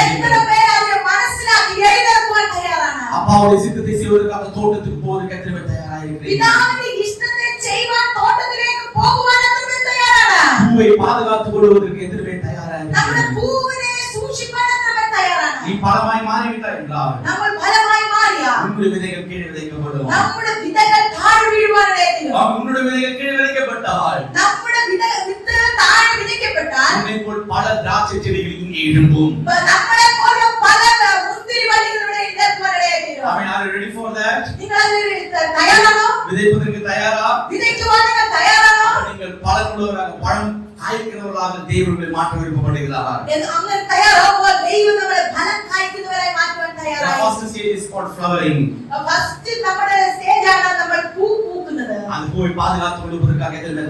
എത്ര தயாராக പേർ അതിനെ മനസ്സിലാക്കി എഴുന്നേൽക്കുവാൻ തയ്യാറാണ്? அப்பாவுடைய சித்தத்தை செய்வதற்காக தோட்டத்துக்கு போவதற்கு எத்தனை பேர் தயாராக പിതാവിന്റെ ഇഷ്ടത്തെ ചെയ്യുവാൻ തോട്ടത്തിലേക്ക് പോകുവാൻ എത്ര പേർ തയ്യാറാണ്? பூவை பாதுகாத்துக் கொள்வதற்கு எத்தனை பேர் தயாராக നമ്മുടെ പൂവിനെ സൂക്ഷിക്കാൻ എത്ര പേർ തയ്യാറാണ്? நீ பலமாய் மாறிவிட்டாய் என்றால் നമ്മൾ ഫലമായി മാറിയാൽ உன்னுடைய விதைகள் கீழே விதைக்கப்படும். നമ്മുടെ വിതകൾ താഴെ വീഴുവാനിടയായിരിക്കും. உன்னுடைய விதைகள் கீழே விதைக்கப்பட்டால் നമ്മുടെ വിത്ത് താഴെ വിതയ്ക്കപ്പെട്ടാൽ உன்னை போல் பல திராட்சை செடிகள் இங்கே எழும்பும். നമ്മളെ പോലെ പല മുന്തിരി വള്ളികൾ ഇവിടെ എഴുന്നേൽക്കുവാനിടയായിരിക്കും. Are you ready for that? നിങ്ങൾ അതിന് തയ്യാറാണോ? விதைப்பதற்கு தயாரா? വിതയ്ക്കുവാൻ നിങ്ങൾ തയ്യാറാണോ? நீங்கள் பலனுள்ளவராக பழம் காய்க்கிறவர்களாக தேவனை மாற்ற விருப்பப்படுகிறார். അങ്ങനെ തയ്യാറാവുമ്പോൾ ദൈവം നമ്മളെ ഫലം കായ്ക്കുന്നവരായി മാറ്റുവാൻ The തയ്യാറായി. first stage is called flowering. First നമ്മുടെ സ്റ്റേജാണ് നമ്മൾ പൂ പൂക്കുന്നത്. அந்த பூவை பாதுகாத்துக் கொள்வதற்காக எத்தனை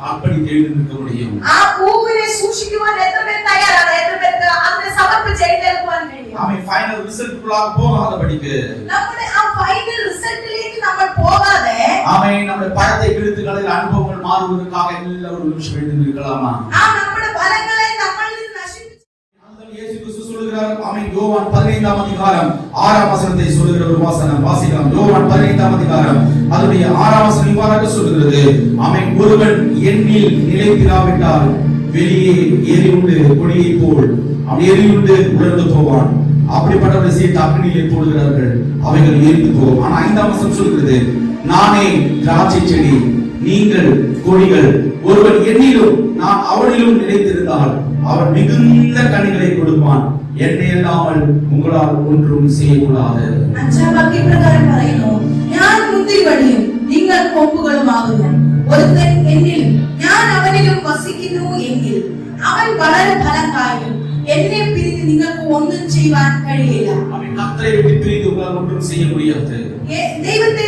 அர்ப்பணித்து எழுந்திருக்க முடியும்? ആ പൂവിനെ സൂക്ഷിക്കുവാൻ എത്ര പേർ തയ്യാറാണ്? എത്ര പേർക്ക് അതിനെ സമർപ്പിച്ച് എഴുന്നേൽക്കുവാൻ കഴിയും? ஆமென் ஃபைனல் ரிசல்ட்க்குள்ளாக போகாதபடிக்கு നമ്മുടെ ആ ഫൈനൽ റിസൾട്ടിലേക്ക് നമ്മൾ പോകാതെ ஆமென் நம்முடைய பழத்தை கெடுத்துகளில் அனுபவங்கள் மாறுவதற்காக எல்லாரும் ஒரு நிமிஷம் எழுந்திருக்கலாமா? ആ നമ്മുടെ ഫലങ്ങളെ നമ്മളിൽ നിന്ന് നശിപ്പിച്ച് இயேசு கிறிஸ்து சொல்கிறார் ஆமென் யோவான் 15ஆம் அதிகாரம் 6ஆம் வசனத்தை சொல்லுகிற ஒரு வசனம் வாசிக்கலாம். யோவான் 15ஆம் அதிகாரம் அதனுடைய 6ஆம் வசனம் இவ்வாறாக சொல்லுகிறது. ஆமென். ஒருவன் என்னில் நிலைத்திராவிட்டால் வெளியே எரியுண்டு கொடியை போல் அவன் எரியுண்டு உலர்ந்து போவான். அப்படிப்பட்ட விஷயத்தை அக்னியிலே போடுகிறார்கள், அவைகள் எரிந்து போகும். ஆனா 5ஆம் வசனம் சொல்கிறது, நானே திராட்சை செடி, நீங்கள் கொடிகள். ஒருவன் என்னிலும் நான் அவனிலும் நிலைத்திருந்தால் அவன் மிகுந்த கனிகளை கொடுப்பான். என்னை அல்லாமல் உங்களால் ഒന്നും ചെയ്യக்கூடாது. 5ആം വാക്യപ്രകാരം പറയുന്നു, ഞാൻ മുന്തിരിവള്ളിയും നിങ്ങൾ കൊമ്പുകളുമാകുന്നു. ഒരുത്തൻ എന്നിലും ഞാൻ അവനിലും വസിക്കുന്നു എങ്കിൽ അവൻ വളരെ ഫലം കായ്ക്കും. എന്നെ പിരിഞ്ഞ് നിങ്ങൾക്ക് ഒന്നും ചെയ്യുവാൻ കഴിയില്ല. அவன் கர்த்தரை விட்டு பிரிந்து உங்களால் ஒன்றும் செய்ய முடியாது. ദൈവത്തെ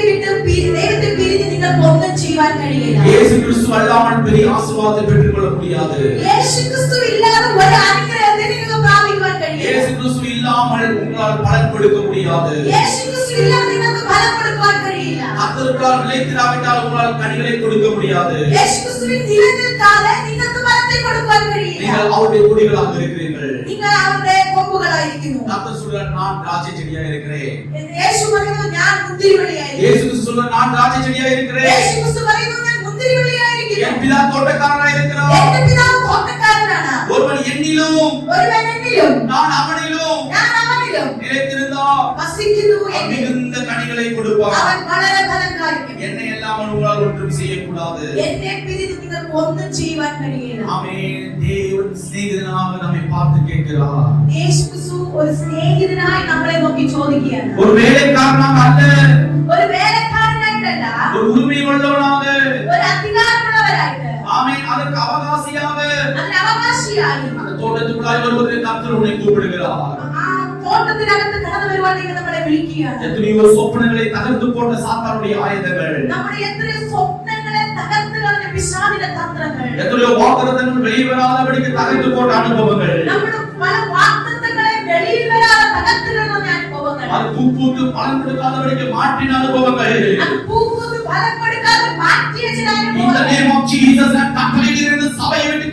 പിരിഞ്ഞ് നിങ്ങൾക്ക് ഒന്നും ചെയ്യുവാൻ കഴിയില്ല. இயேசு கிறிஸ்து அல்லாமல் பெரிய ஆசீர்வாதத்தை பெற்றுக்கொள்ள முடியாது. യേശു ക്രിസ്തു ഇല്ലാതെ ഒരു അനുഗ്രഹത്തെ നിങ്ങൾക്ക് പ്രാപിക്കുവാൻ കഴിയില്ല. இயேசு கிறிஸ்து இல்லாமல் உங்களால் பலன் கொடுக்க முடியாது. യേശു ക്രിസ്തു ഇല്ലാതെ നിങ്ങൾക്ക് ഫലം കൊടുക്കുവാൻ കഴിയില്ല. கர்த்தருக்குள் நிலைத்திராவிட்டால் உங்களால் கனிகளை கொடுக்க முடியாது. യേശു ക്രിസ്തുവിൽ നിലനിൽക്കാതെ നിങ്ങൾക്ക് ഫലത്തെ കൊടുക്കുവാൻ കഴിയില്ല. நீங்கள் அவருடைய கொடிகளாக இருக்கிறீர்கள். നിങ്ങൾ അവരുടെ കൊമ്പുകളായിരിക്കുന്നു. கர்த்தர் சொல்றார், நான் திராட்சை செடியா இருக்கிறேன். യേശു പറയുന്നു, ഞാൻ മുന്തിരിവള്ളിയായിരിക്കുന്നു. இயேசு கிறிஸ்து சொல்றார், நான் திராட்சை செடியா இருக்கிறேன். യേശു ക്രിസ്തു പറയുന്നു, ഞാൻ മുന്തിരിവള്ളിയായിരിക്കുന്നു. என் பிதா தோட்டக்காரனாய் இருக்கிறார். എന്റെ പിതാവ് തോട്ടക്കാരനാണ്. ஒருவன் என்னிலும் ഒരുവൻ എന്നിലും நான் അവനിലും ഞാൻ അവനിലും நிலைத்திருந்தால் വസിക്കുന്നു அவன் എങ്കിൽ மிகுந்த கனிகளை கொடுப்பான். അവൻ വളരെ ഫലം കായ്ക്കും. என்னை அல்லாமல் உங்களால் ஒன்றும் செய்யக்கூடாது. എന്നെ പിരിഞ്ഞ് നിങ്ങൾക്ക് ഒന്നും ചെയ്യുവാൻ കഴിയില്ല. ஆமென். தேவன் சிநேகிதனாக நம்மை பார்த்து கேட்கிறார். യേശു ക്രിസ്തു ഒരു സ്നേഹിതനായി നമ്മളെ നോക്കി ചോദിക്കുകയാണ്. ஒரு வேலைக்காரனாக அல்ல, ഒരു വേലക്കാരനായിട്ടല്ല, ஒரு உரிமை உள்ளவனாக, ഒരു അധികാരമുള്ളവരായിട്ട്, ஆமென், அதற்கு அவகாசியாக അതിന് അവകാശിയായി அந்த தோட்டத்துக்குள்ளாய் வருவதற்கு கர்த்தர் உன்னை கூப்பிடுகிறார். ആ തോട്ടത്തിനകത്ത് കടന്നു വരുവാൻ നിങ്ങൾ നമ്മളെ വിളിക്കുകയാണ്. எத்தனையோ சொப்பனங்களை தகர்த்து போட்ட சாத்தானுடைய ஆயுதங்கள், നമ്മുടെ എത്രയോ സ്വപ്നങ്ങളെ തകർത്ത് കളഞ്ഞ പിശാചിന്റെ തന്ത്രങ്ങൾ, எத்தனையோ வாக்குத்தத்தங்கள் வெளிவராதபடிக்கு தகர்த்து போட்ட அனுபவங்கள், നമ്മുടെ പല വാഗ്ദത്തങ്ങളെ വെളിയിൽ വരാതെ തകർത്ത് കളഞ്ഞ അനുഭവങ്ങൾ, அது பூத்து பலன் கொடுக்காதபடிக்கு மாற்றின அனுபவங்கள். അത് പൂപ്പൂത്ത് ഫലം കൊടുക്കാതെ മാറ്റിയ ചില In the അനുഭവങ്ങൾ name of Jesus, நான் கட்டளையிலிருந்து சபையை விட்டு